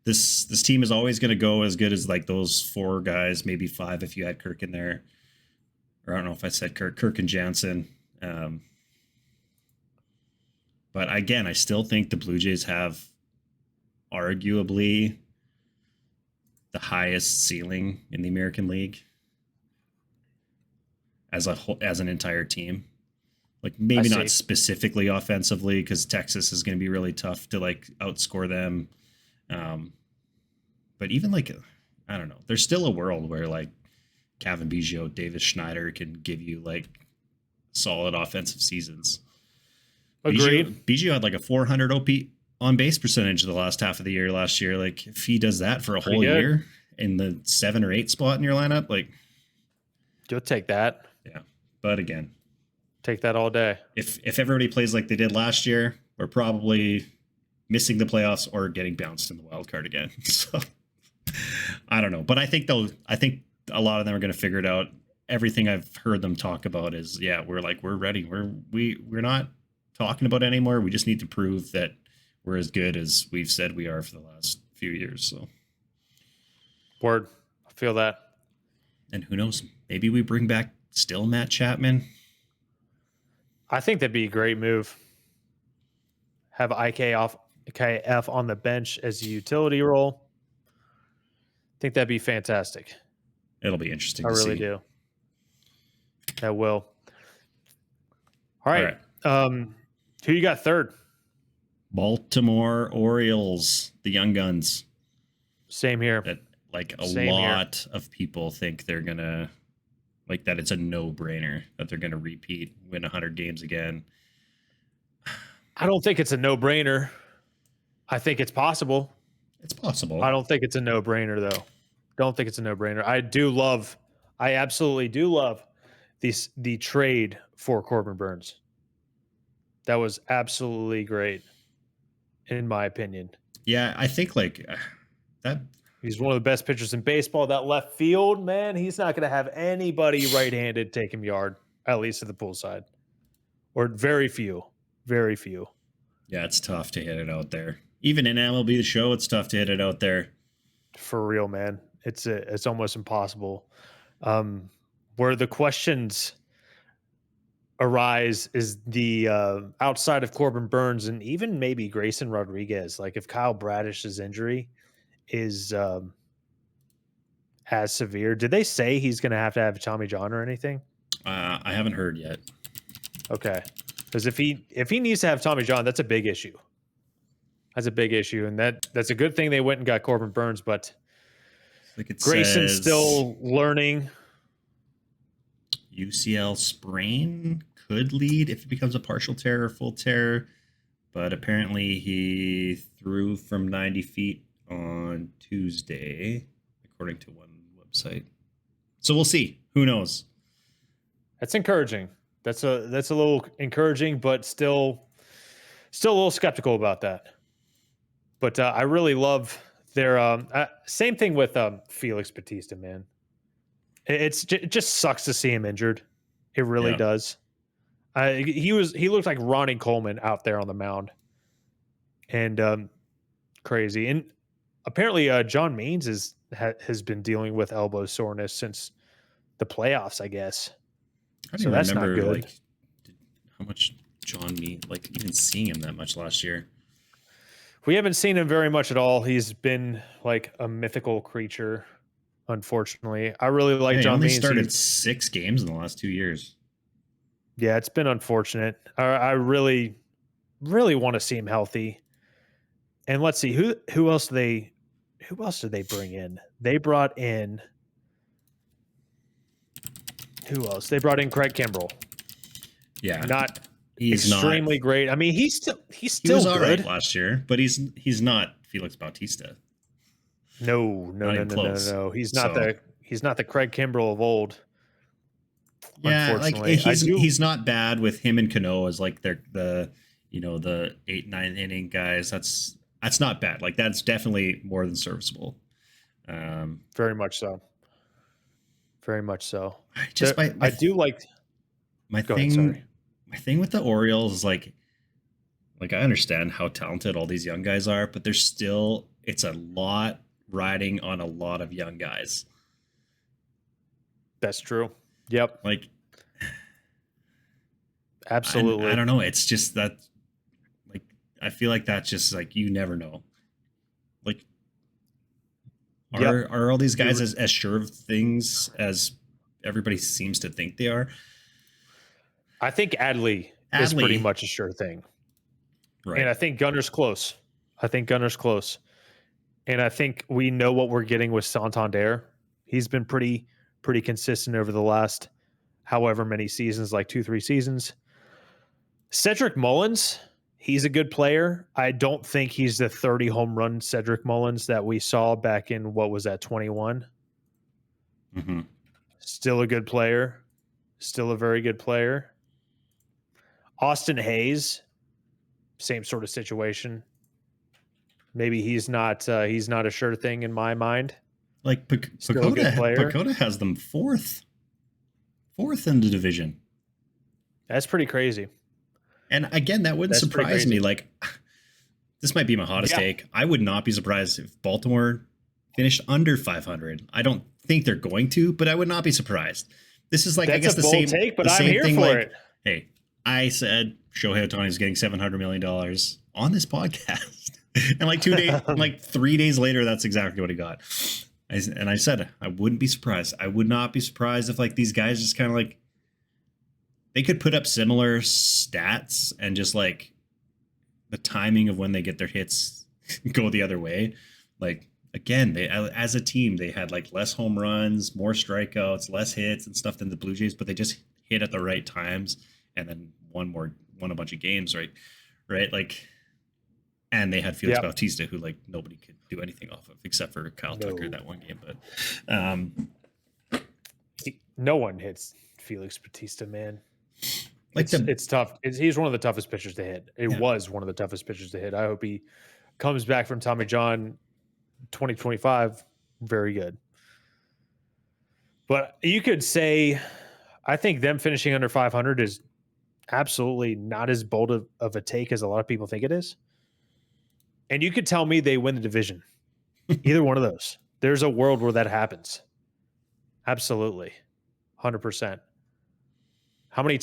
this team is always going to go as good as like those 4 guys, maybe 5 if you had Kirk in there. Or I don't know if I said Kirk and Jansen. But again, I still think the Blue Jays have arguably the highest ceiling in the American League as an entire team. Like, maybe not specifically offensively, because Texas is going to be really tough to like outscore them. But even like, I don't know, there's still a world where like Kevin Biggio, Davis Schneider can give you like solid offensive seasons. Agreed. Biggio had like a 400 OP on base percentage the last half of the year last year. Like, if he does that for a whole year in the 7 or 8 spot in your lineup, like, you'll take that. Yeah. But again, take that all day. If everybody plays like they did last year, we're probably missing the playoffs or getting bounced in the wild card again. So I don't know. But I think a lot of them are going to figure it out. Everything I've heard them talk about is, we're ready. We're not talking about it anymore. We just need to prove that we're as good as we've said we are for the last few years. So word. I feel that. And who knows? Maybe we bring back still Matt Chapman. I think that'd be a great move. Have IKF on the bench as a utility role. I think that'd be fantastic. It'll be interesting. I really do. That will. All right. Who you got third? Baltimore Orioles, the Young Guns. Same here. That like a lot of people think they're gonna like that. It's a no-brainer that they're gonna repeat, win 100 games again. I don't think it's a no-brainer. I think it's possible. It's possible. I don't think it's a no-brainer though. Don't think it's a no-brainer. I absolutely do love the trade for Corbin Burns. That was absolutely great, in my opinion. Yeah, I think like that. He's one of the best pitchers in baseball. That left field, man, he's not going to have anybody right-handed take him yard, at least at the pool side. Or very few. Very few. Yeah, it's tough to hit it out there. Even in MLB The Show, it's tough to hit it out there. For real, man. It's almost impossible. Where the questions arise is the outside of Corbin Burns and even maybe Grayson Rodriguez. Like, if Kyle Bradish's injury is as severe, did they say he's going to have Tommy John or anything? I haven't heard yet. Okay, because if he needs to have Tommy John, that's a big issue. That's a big issue, and that's a good thing they went and got Corbin Burns. But Grayson's still learning. UCL sprain could lead if it becomes a partial tear or full tear, but apparently he threw from 90 feet on Tuesday, according to one website. So we'll see. Who knows? That's encouraging. That's a little encouraging, but still a little skeptical about that. But I really love their same thing with Felix Bautista, man. It just sucks to see him injured. It really does. He looked like Ronnie Coleman out there on the mound, and crazy. And apparently, John Means has been dealing with elbow soreness since the playoffs, I guess. I don't even remember like how much John Means, like even seeing him that much last year. We haven't seen him very much at all. He's been like a mythical creature. Unfortunately, I really like John Means. He started 6 games in the last 2 years. Yeah, it's been unfortunate. I really, really want to see him healthy. And let's see who else did they bring in? They brought in who else? They brought in Craig Kimbrell. Yeah, not he's extremely not great. I mean, he's he still was all good. right last year, but he's not Felix Bautista. No. Not even close. He's not So the Craig Kimbrell of old. yeah, like Unfortunately, I do. he's not bad with him and Cano as like they're the the 8-9 inning guys. That's not bad. Like that's definitely more than serviceable. Very much so. Very much so. Just I do like. my Go ahead. Sorry. my thing with the Orioles is like I understand how talented all these young guys are, but there's still it's a lot riding on a lot of young guys. That's true. Yep. Like Absolutely. I don't know. It's just that like I feel like that's just like you never know. Like are all these guys as sure of things as everybody seems to think they are? I think Adley is pretty much a sure thing. Right. And I think Gunner's close. And I think we know what we're getting with Santander. He's been pretty consistent over the last however many seasons, like 2-3 seasons. Cedric Mullins, he's a good player. I don't think he's the 30 home run Cedric Mullins that we saw back in, what was that, 21? Mm-hmm. Still a good player. Still a very good player. Austin Hayes, same sort of situation. Maybe he's not a sure thing in my mind. Like Pacoda has them fourth in the division. That's pretty crazy. And again, that wouldn't surprise me. Like, this might be my hottest take. I would not be surprised if Baltimore finished under 500. I don't think they're going to, but I would not be surprised. This is like, that's I guess the same take, but I'm here for it. Hey, I said Shohei Ohtani is getting $700 million on this podcast. And like 3 days later, that's exactly what he got. And I said, I wouldn't be surprised. I would not be surprised if like these guys just kind of like, they could put up similar stats and just like the timing of when they get their hits go the other way. Like, again, they as a team, they had like less home runs, more strikeouts, less hits and stuff than the Blue Jays, but they just hit at the right times and then won a bunch of games, right? Like, and they had Felix Bautista, who like nobody could do anything off of except for Kyle Tucker that one game. But no one hits Felix Bautista, man. Like it's tough. He's one of the toughest pitchers to hit. It was one of the toughest pitchers to hit. I hope he comes back from Tommy John 2025 very good. But you could say, I think them finishing under 500 is absolutely not as bold of a take as a lot of people think it is. And you could tell me they win the division. Either one of those. There's a world where that happens. Absolutely. 100%. How many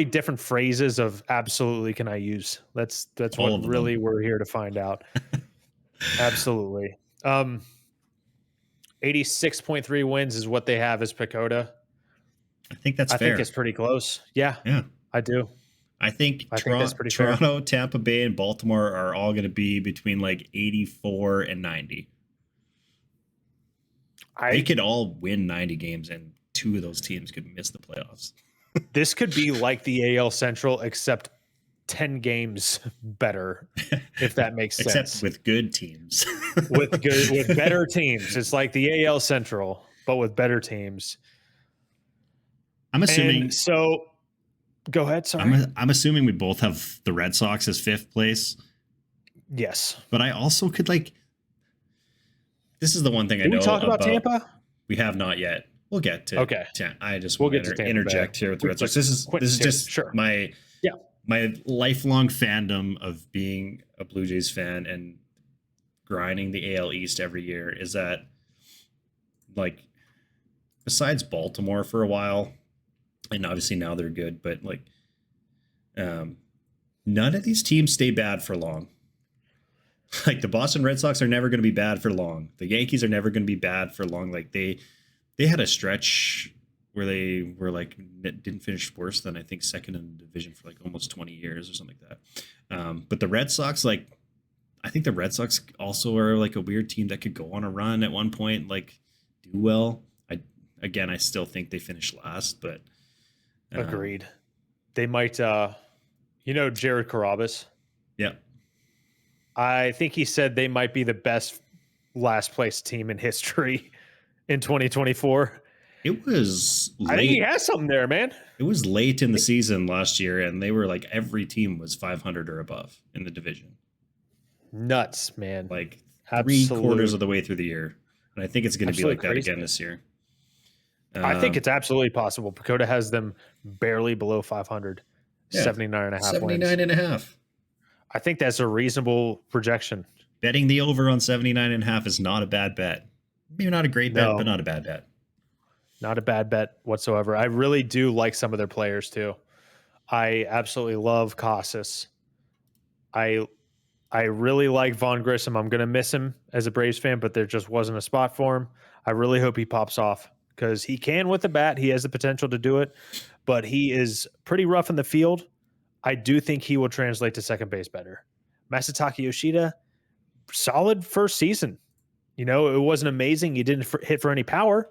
different phrases of absolutely can I use? That's what really we're here to find out. Absolutely. 86.3 wins is what they have as Pacoda. I think that's fair. I think it's pretty close. Yeah, I do. I think that's pretty Toronto, fair. Tampa Bay, and Baltimore are all going to be between like 84 and 90. They could all win 90 games, and two of those teams could miss the playoffs. This could be like the AL Central, except 10 games better, if that makes sense. Except with good teams. with better teams. It's like the AL Central, but with better teams. I'm assuming. And so, go ahead. Sorry. I'm assuming we both have the Red Sox as 5th place. Yes. But I also could like. This is the one thing I know. Did we talk about Tampa? We have not yet. We'll get to. Okay. I just want to interject here with the Red Sox. This is just my lifelong fandom of being a Blue Jays fan and grinding the AL East every year is that, like, besides Baltimore for a while, and obviously now they're good, but like, none of these teams stay bad for long. Like the Boston Red Sox are never going to be bad for long. The Yankees are never going to be bad for long. Like they had a stretch where they were like didn't finish worse than I think second in the division for like almost 20 years or something like that. But the Red Sox, like I think the Red Sox also are like a weird team that could go on a run at one point, like do well. I still think they finished last, but agreed. They might You know Jared Carabas? Yeah. I think he said they might be the best last place team in history in 2024. It was I think he late. has something there, man. It was late in the season last year, and they were like every team was 500 or above in the division. Nuts, man. Like three-quarters of the way through the year. And I think it's going to be like that again this year. I think it's absolutely possible. Pacoda has them barely below 500, 79 and a half 79 and a half. I think that's a reasonable projection. Betting the over on 79 and a half is not a bad bet. Maybe not a great bet, but not a bad bet. Not a bad bet whatsoever. I really do like some of their players too. I absolutely love Casas. I really like Von Grissom. I'm going to miss him as a Braves fan, but there just wasn't a spot for him. I really hope he pops off because he can with the bat. He has the potential to do it, but he is pretty rough in the field. I do think he will translate to second base better. Masataka Yoshida, solid first season. You know, it wasn't amazing. He didn't hit for any power,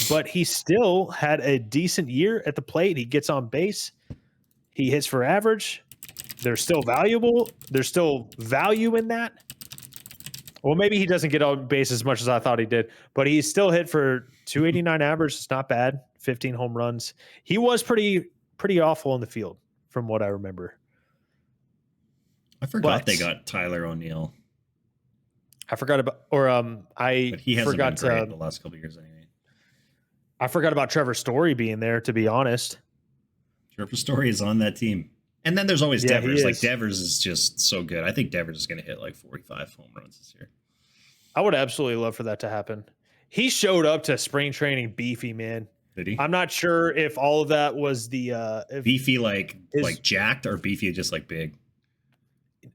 but he still had a decent year at the plate. He gets on base. He hits for average. They're still valuable. There's still value in that. Well, maybe he doesn't get on base as much as I thought he did, but he still hit for 289 average. It's not bad. 15 home runs. He was pretty awful in the field from what I remember. I forgot they got Tyler O'Neill. I forgot about, or but he hasn't been great in the last couple of years anyway. I forgot about Trevor Story being there, to be honest. Trevor Story is on that team. And then there's always Devers. Like, Devers is just so good. I think Devers is going to hit like 45 home runs this year. I would absolutely love for that to happen. He showed up to spring training beefy, man. Did he? I'm not sure if all of that was the beefy, like jacked, or beefy just like big.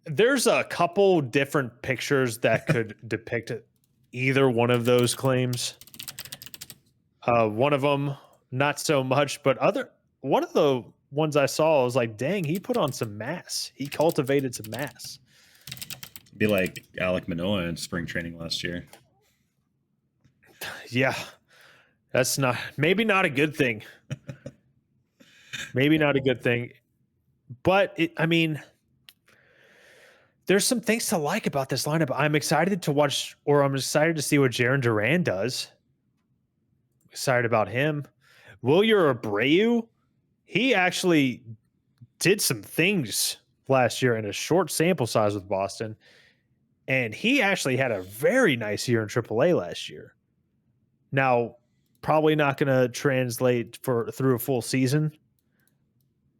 There's a couple different pictures that could depict either one of those claims. One of them, not so much, but one of the ones I saw, I was like, dang, he put on some mass. He cultivated some mass. Be like Alek Manoah in spring training last year. Yeah. That's maybe not a good thing. Maybe not a good thing. But, I mean, there's some things to like about this lineup. I'm excited to watch, or I'm excited to see what Jarren Duran does. Excited about him. Wilyer Abreu, he actually did some things last year in a short sample size with Boston, and he actually had a very nice year in AAA last year. Now, probably not going to translate through a full season,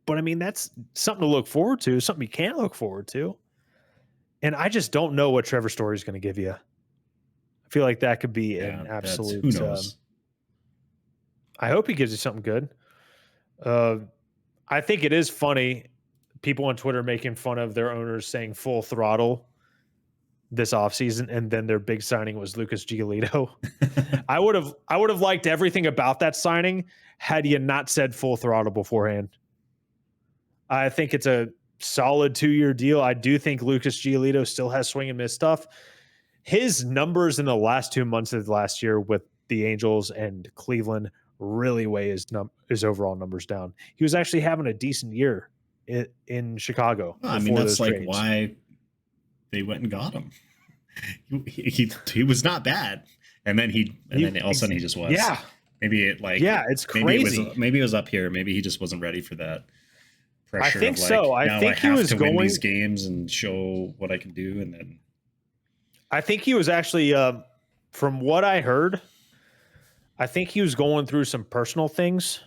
but I mean, that's something to look forward to, something you can't look forward to. And I just don't know what Trevor Story is going to give you. I feel like that could be an absolute. Who knows? I hope he gives you something good. I think it is funny, people on Twitter making fun of their owners saying full throttle this offseason, and then their big signing was Lucas Giolito. I would have liked everything about that signing had you not said full throttle beforehand. I think it's a solid 2-year deal. I do think Lucas Giolito still has swing and miss stuff. His numbers in the last 2 months of last year with the Angels and Cleveland really weigh his overall numbers down. He was actually having a decent year in Chicago. Well, I mean, that's like trades. Why they went and got him. He was not bad, and then all of a sudden he just was. Yeah, maybe it's crazy. Maybe it was up here. Maybe he just wasn't ready for that pressure. I think of like, so. I think he was going win these games and show what I can do, and then I think he was actually, from what I heard, I think he was going through some personal things.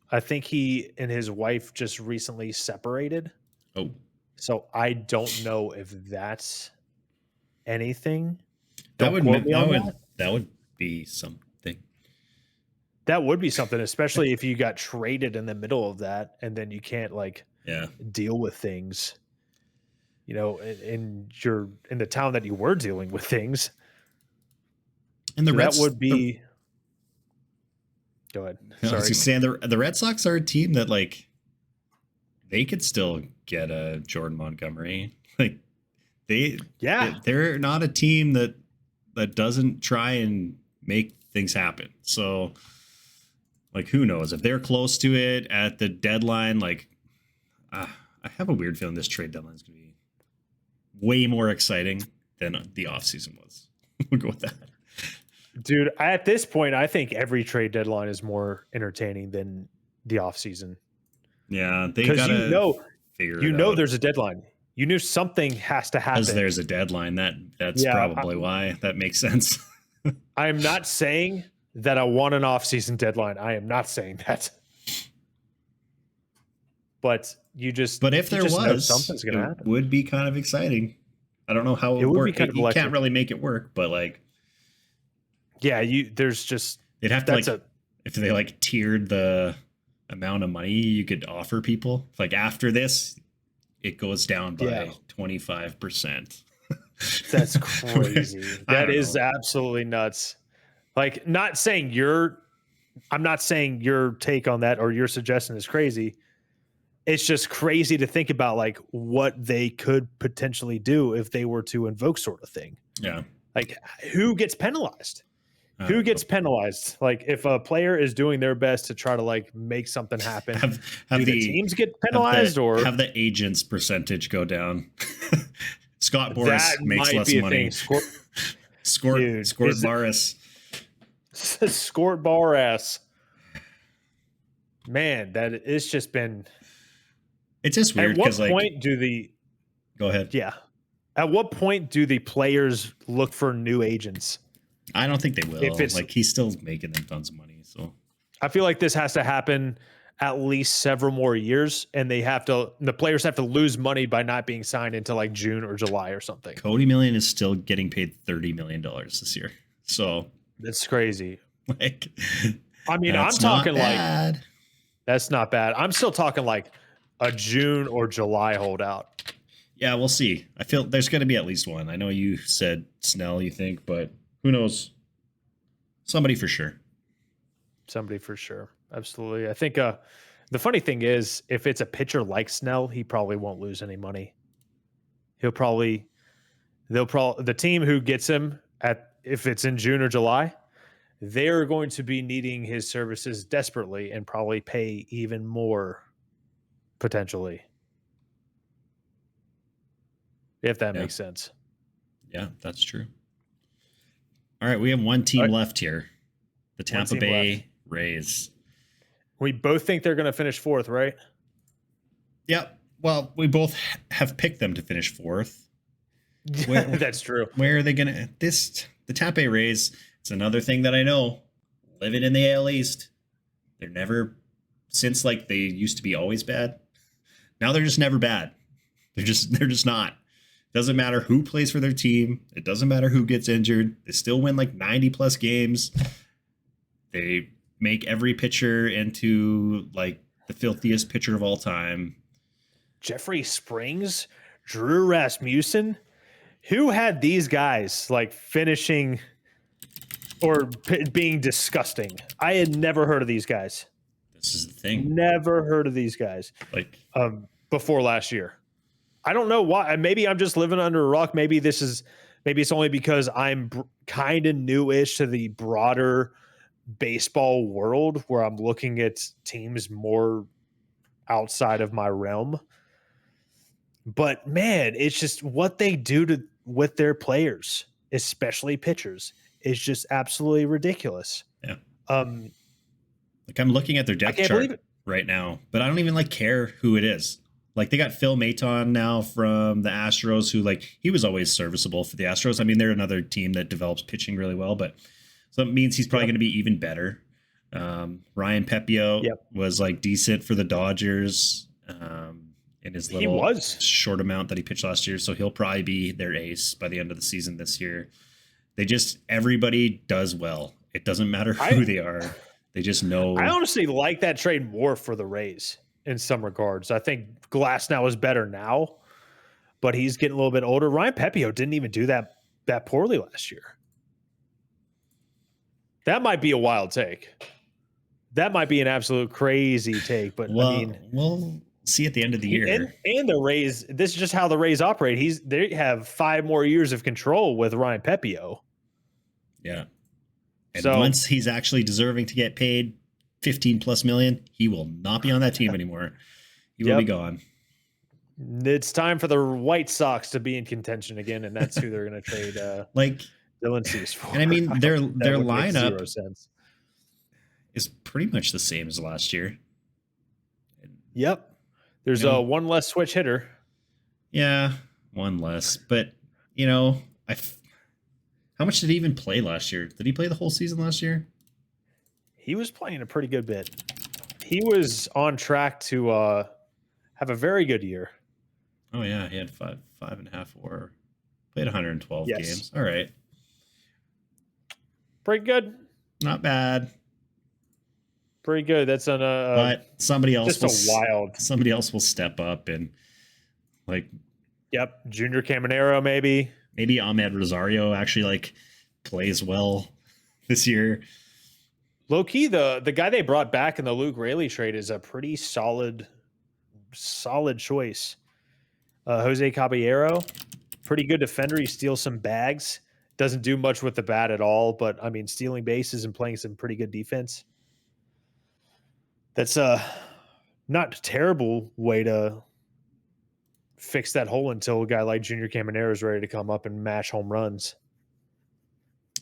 I think he and his wife just recently separated. Oh. So I don't know if that's anything. That would be something. That would be something, especially if you got traded in the middle of that and then you can't deal with things. You know, in the town that you were dealing with things. And that would be. Go ahead. Sorry. I was just saying the Red Sox are a team that they could still get a Jordan Montgomery. They're not a team that doesn't try and make things happen. So who knows if they're close to it at the deadline, I have a weird feeling this trade deadline is going to be way more exciting than the offseason was. We'll go with that. Dude, at this point, I think every trade deadline is more entertaining than the offseason. Yeah, they gotta figure it out. There's a deadline. You knew something has to happen. Because there's a deadline. That's probably why. That makes sense. I am not saying that I want an off-season deadline. I am not saying that. But if there was, something's gonna happen. It would be kind of exciting. I don't know how it would work. You can't really make it work, but like, yeah, there's just they'd have to if they like tiered the amount of money you could offer people. Like after this, it goes down by 25%. That's crazy. That is absolutely nuts. Like, I'm not saying your take on that or your suggestion is crazy. It's just crazy to think about like what they could potentially do if they were to invoke sort of thing. Yeah. Like who gets penalized? Who gets penalized? Like if a player is doing their best to try to like make something happen, do the teams get penalized or have the agents percentage go down? Scott Boras makes less money. Scort Boras. Scort Boras. Man, it's just been. It's just weird. At what point do the? Go ahead. Yeah. At what point do the players look for new agents? I don't think they will. Like he's still making them tons of money. So I feel like this has to happen at least several more years, and the players have to lose money by not being signed until like June or July or something. Cody Million is still getting paid $30 million this year. So that's crazy. Like, I mean, I'm talking like that's not bad. I'm still talking like a June or July holdout. Yeah, we'll see. I feel there's going to be at least one. I know you said Snell, you think, but who knows? Somebody for sure. Absolutely. I think the funny thing is, if it's a pitcher like Snell, he probably won't lose any money. The team who gets him if it's in June or July, they're going to be needing his services desperately and probably pay even more potentially. If that makes sense. Yeah, that's true. All right, we have one team left here. The Tampa Bay Rays. We both think they're going to finish fourth, right? Yep. Well, we both have picked them to finish fourth. That's true. Where are they going to... The Tampa Bay Rays, it's another thing that I know. Living in the AL East, they're never... Since, like, they used to be always bad. Now they're just never bad. They're just not. Doesn't matter who plays for their team. It doesn't matter who gets injured. They still win like 90+ games. They make every pitcher into like the filthiest pitcher of all time. Jeffrey Springs, Drew Rasmussen. Who had these guys like finishing or being disgusting? I had never heard of these guys. This is the thing. Never heard of these guys. Like before last year. I don't know why. Maybe I'm just living under a rock. Maybe it's only because I'm kind of newish to the broader baseball world where I'm looking at teams more outside of my realm. But man, it's just what they do with their players, especially pitchers, is just absolutely ridiculous. Yeah. Like I'm looking at their depth chart right now, but I don't even like care who it is. Like they got Phil Maton now from the Astros, who like he was always serviceable for the Astros. I mean, they're another team that develops pitching really well, but so it means he's probably going to be even better. Ryan Pepio was like decent for the Dodgers in his little short amount that he pitched last year. So he'll probably be their ace by the end of the season this year. Everybody does well. It doesn't matter who they are. They just know. I honestly like that trade more for the Rays in some regards. I think Glasnow is better now, but he's getting a little bit older. Ryan Pepio didn't even do that poorly last year. That might be a wild take. That might be an absolute crazy take, but I mean, we'll see at the end of the year. And the Rays, this is just how the Rays operate. They have 5 more years of control with Ryan Pepio. Yeah. And once he's actually deserving to get paid $15+ million, he will not be on that team anymore. He will be gone. It's time for the White Sox to be in contention again, and that's who they're going to trade like Dylan Cease for. and I mean their That would make lineup zero sense. is pretty much the same as last year. Yep. There's one less switch hitter. Yeah, one less. But, how much did he even play last year? Did he play the whole season last year? He was playing a pretty good bit. He was on track to have a very good year. Oh, yeah. He had 5.5 or played 112 games. All right. Pretty good. Not bad. Pretty good. That's on a but somebody else somebody else will step up and Junior Caminero maybe Ahmed Rosario actually plays well this year. Low key, the guy they brought back in the Luke Raley trade is a pretty solid choice. Jose Caballero, pretty good defender. He steals some bags. Doesn't do much with the bat at all, but I mean, stealing bases and playing some pretty good defense. That's not a terrible way to fix that hole until a guy like Junior Caminero is ready to come up and mash home runs.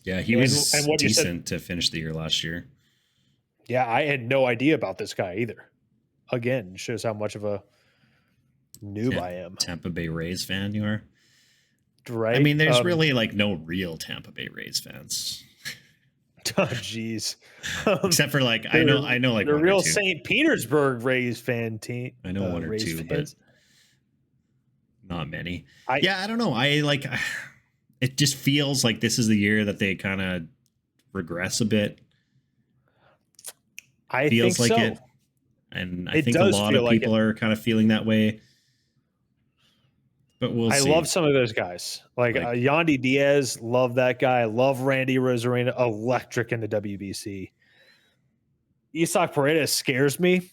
Yeah, he was decent to finish the year last year. Yeah, I had no idea about this guy either. Again, shows how much of a noob I am. Tampa Bay Rays fan you are? Right. I mean, there's really no real Tampa Bay Rays fans. Oh, jeez. Except for I know the real St. Petersburg Rays fan team. I know one or Rays two, fans. but not many. I don't know. It just feels like this is the year that they kind of regress a bit. I think like so. it. And I think a lot of people are kind of feeling that way. But we'll see. I love some of those guys. Yandy Diaz, love that guy. Love Randy Rosarena, electric in the WBC. Isaac Paredes scares me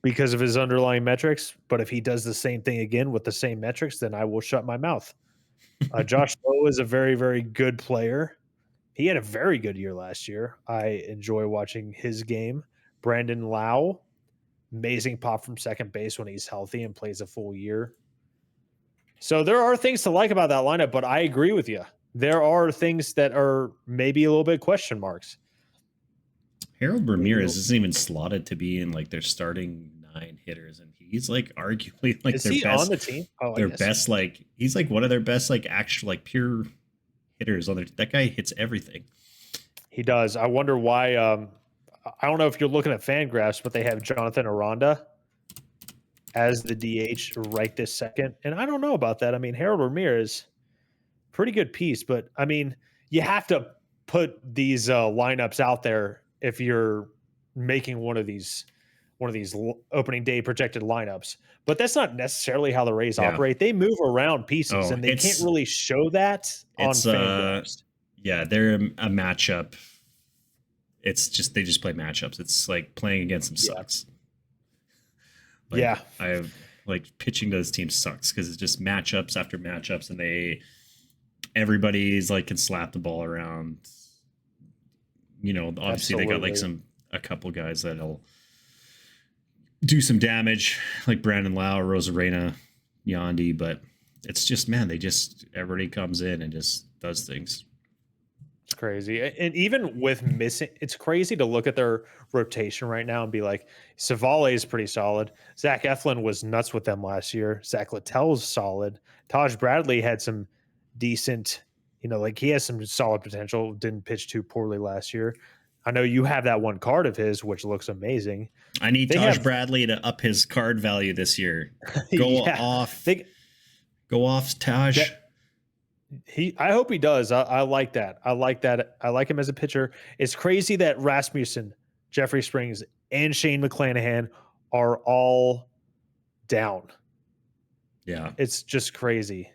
because of his underlying metrics. But if he does the same thing again with the same metrics, then I will shut my mouth. Josh Lowe is a very, very good player. He had a very good year last year. I enjoy watching his game. Brandon Lau, amazing pop from second base when he's healthy and plays a full year. So there are things to like about that lineup, but I agree with you. There are things that are maybe a little bit question marks. Harold Ramirez isn't even slotted to be in their starting 9 hitters, and he's arguably is their he best on the team. Oh, their best he's one of their best actual pure hitters on there. That guy hits everything. He does. I wonder why. I don't know if you're looking at FanGraphs, but they have Jonathan Aranda as the DH right this second. And I don't know about that. I mean, Harold Ramirez, pretty good piece, but I mean, you have to put these lineups out there if you're making one of these opening day projected lineups. But that's not necessarily how the Rays operate. They move around pieces, and they can't really show that on FanGraphs. Yeah, they're a matchup. It's just they just play matchups. It's playing against them sucks. I have pitching to this team sucks because it's just matchups after matchups, and everybody's can slap the ball around. Obviously they got a couple guys that'll do some damage, like Brandon Lau, Rosarena, Yandy, but it's just everybody comes in and just does things. It's crazy. And even with missing, it's crazy to look at their rotation right now and be like, Savale is pretty solid. Zach Eflin was nuts with them last year. Zach Littell's solid. Taj Bradley had some decent, he has some solid potential. Didn't pitch too poorly last year. I know you have that one card of his, which looks amazing. I need Taj Bradley to up his card value this year. Go off. Go off, Taj. I hope he does. I like that. I like that. I like him as a pitcher. It's crazy that Rasmussen, Jeffrey Springs, and Shane McClanahan are all down. Yeah. It's just crazy.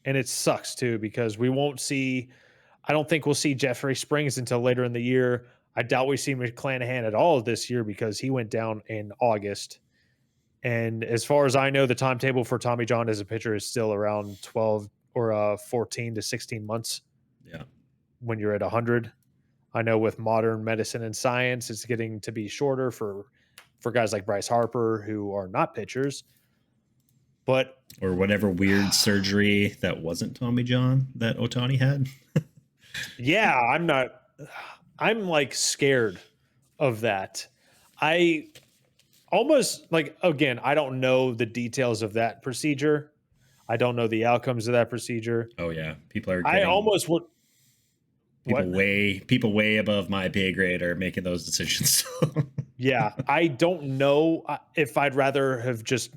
And it sucks too, because I don't think we'll see Jeffrey Springs until later in the year. I doubt we see McClanahan at all this year because he went down in August. And as far as I know, the timetable for Tommy John as a pitcher is still around 12 or 14 to 16 months. Yeah. When you're at 100. I know with modern medicine and science, it's getting to be shorter for guys like Bryce Harper who are not pitchers. But or whatever weird surgery that wasn't Tommy John that Ohtani had. yeah, I'm like scared of that. I almost like, again, I don't know the details of that procedure. I don't know the outcomes of that procedure. Oh yeah, people are I getting almost would. What? people way above my pay grade are making those decisions. Yeah, I don't know if I'd rather have just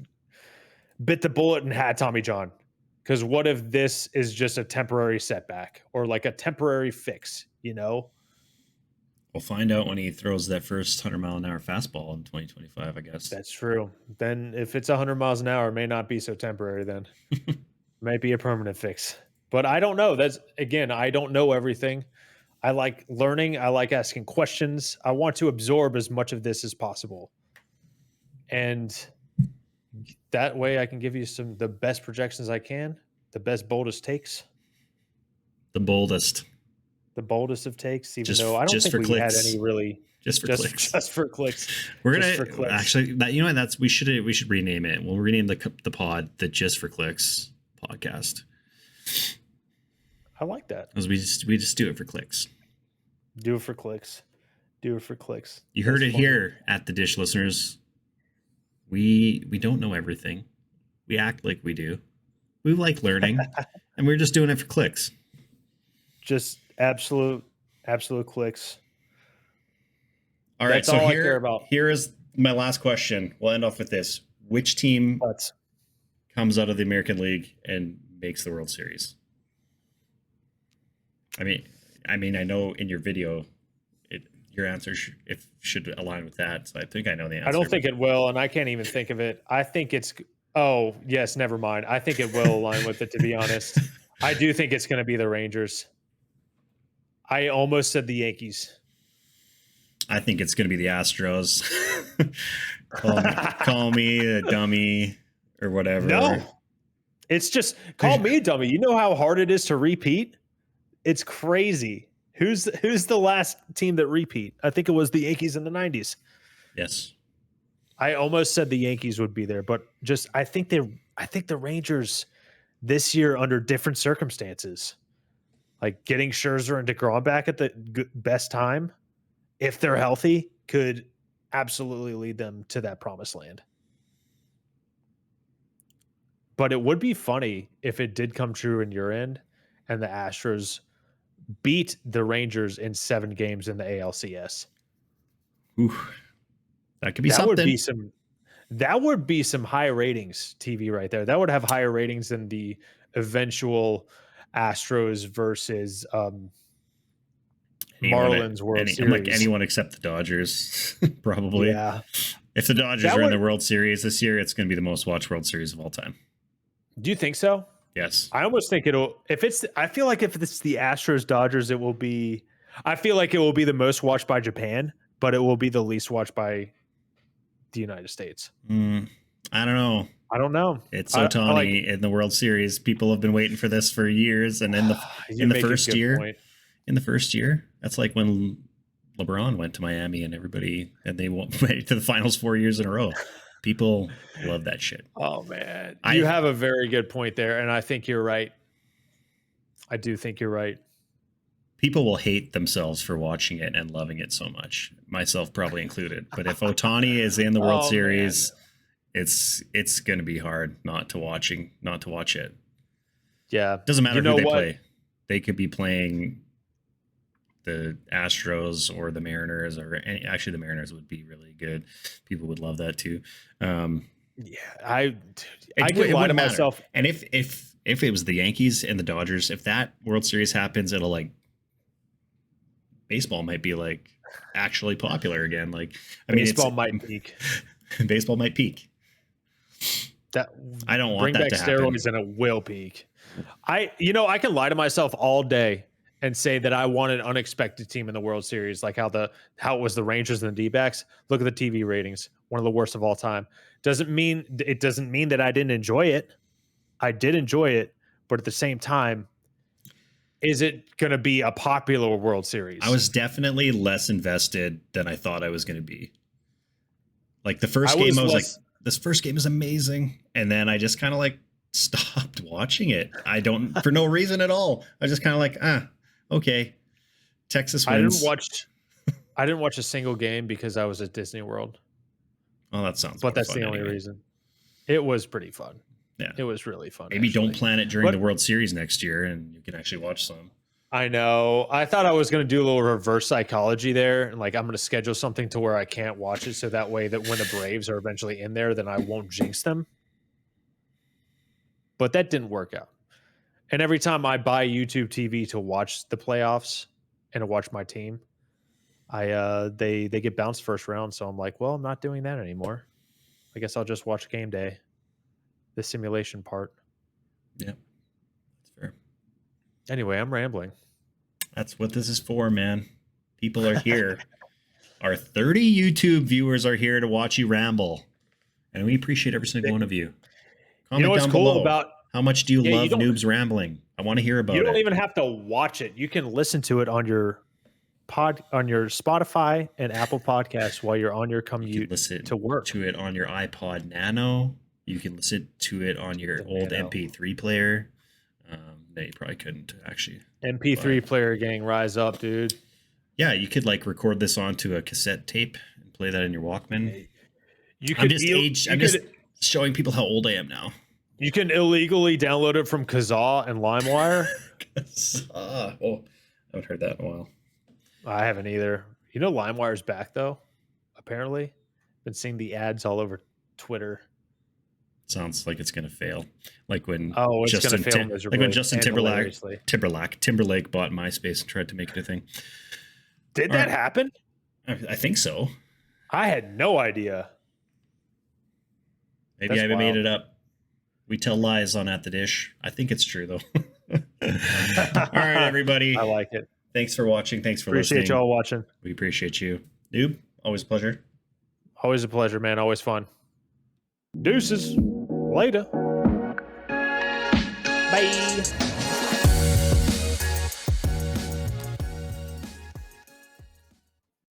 bit the bullet and had Tommy John. Because what if this is just a temporary setback or like a temporary fix, you know? We'll find out when he throws that first 100-mile-an-hour fastball in 2025, I guess. That's true. Then if it's 100 miles an hour, it may not be so temporary then. Might be a permanent fix. But I don't know. That's, again, I don't know everything. I like learning. I like asking questions. I want to absorb as much of this as possible. And that way I can give you the best projections I can, the best boldest takes. The boldest Of takes, even just, though I don't think we clicks. had any really just for clicks. Just for clicks. We're gonna actually that, you know, that's we should rename it. We'll rename the pod the Just for Clicks podcast. I like that because we just do it for clicks. Do it for clicks. Do it for clicks. You heard it here at the Dish listeners. We don't know everything. We act like we do. We like learning, and we're just doing it for clicks. Just absolute clicks. All right, so I care about. Here is my last question. We'll end off with this. Which team comes out of the American League and makes the World Series? I mean, I know in your video, your answer should align with that. So I think I know the answer. I don't think it will, and I can't even think of it. I think it's. Oh yes, never mind. I think it will align with it. To be honest, I do think it's going to be the Rangers. I almost said the Yankees. I think it's going to be the Astros. call me a dummy or whatever. No, it's just call me a dummy. You know how hard it is to repeat? It's crazy. Who's the last team that repeat? I think it was the Yankees in the 90s. Yes. I almost said the Yankees would be there, but just I think the Rangers this year under different circumstances, like getting Scherzer and DeGrom back at the best time, if they're healthy, could absolutely lead them to that promised land. But it would be funny if it did come true in your end and the Astros beat the Rangers in 7 games in the ALCS. Ooh, that could be something. That would be some high ratings TV right there. That would have higher ratings than the eventual Astros versus Marlins World Series. Like anyone except the Dodgers, probably. Yeah. If the Dodgers are in the World Series this year, it's going to be the most watched World Series of all time. Do you think so? Yes. I almost think I feel like if it's the Astros Dodgers, it will be. I feel like it will be the most watched by Japan, but it will be the least watched by the United States. I don't know. It's Ohtani in the World Series. People have been waiting for this for years, and in the first year, that's like when LeBron went to Miami and they went to the finals 4 years in a row. People love that shit. Oh man, you have a very good point there, and I think you're right. I do think you're right. People will hate themselves for watching it and loving it so much, myself probably included. But if Ohtani is in the World Series, it's going to be hard not to watch it. Yeah, doesn't matter who they play. They could be playing the Astros or the Mariners, actually the Mariners would be really good. People would love that too. I could lie to myself. And if it was the Yankees and the Dodgers, if that World Series happens, it'll like baseball might be like actually popular again. Like baseball might peak. Baseball might peak. That I don't want that to happen. Bring back steroids and it will peak. I can lie to myself all day and say that I want an unexpected team in the World Series, like how it was the Rangers and the D-backs. Look at the TV ratings, one of the worst of all time. Doesn't mean that I didn't enjoy it. I did enjoy it, but at the same time, is it going to be a popular World Series? I was definitely less invested than I thought I was going to be. Like the first game, I was like, this first game is amazing. And then I just kind of like stopped watching it. I don't, for no reason at all. I just kind of like, okay. Texas wins. I didn't watch a single game because I was at Disney World. Oh, that sounds But that's the only reason. It was pretty fun. Yeah. It was really fun. Maybe don't plan it during the World Series next year and you can actually watch some. I know. I thought I was going to do a little reverse psychology there. And like, I'm going to schedule something to where I can't watch it. So that way that when the Braves are eventually in there, then I won't jinx them. But that didn't work out. And every time I buy YouTube TV to watch the playoffs and to watch my team, they get bounced first round. So I'm like, well, I'm not doing that anymore. I guess I'll just watch game day, the simulation part. Yeah, that's fair. Anyway, I'm rambling. That's what this is for, man. People are here. Our 30 YouTube viewers are here to watch you ramble. And we appreciate every single one of you. Comment down below. How much do you love Noob's rambling? I want to hear about it. You don't even have to watch it. You can listen to it on your Spotify and Apple Podcasts while you're on your commute to work. To it on your iPod Nano. You can listen to it on your old MP3 player. No, you probably couldn't actually. MP3 player gang, rise up, dude. Yeah, you could like record this onto a cassette tape and play that in your Walkman. I'm just showing people how old I am now. You can illegally download it from Kazaa and LimeWire. Oh, I haven't heard that in a while. I haven't either. You know, LimeWire's back though. Apparently, been seeing the ads all over Twitter. Sounds like it's gonna fail. Like when Justin Timberlake bought MySpace and tried to make it a thing. Did that happen? I think so. I had no idea. Maybe I made it up. We tell lies on At the Dish. I think it's true though. All right, everybody. I like it. Thanks for watching. Thanks for listening. Appreciate y'all watching. We appreciate you. Noob, always a pleasure. Always a pleasure, man. Always fun. Deuces. Later. Bye.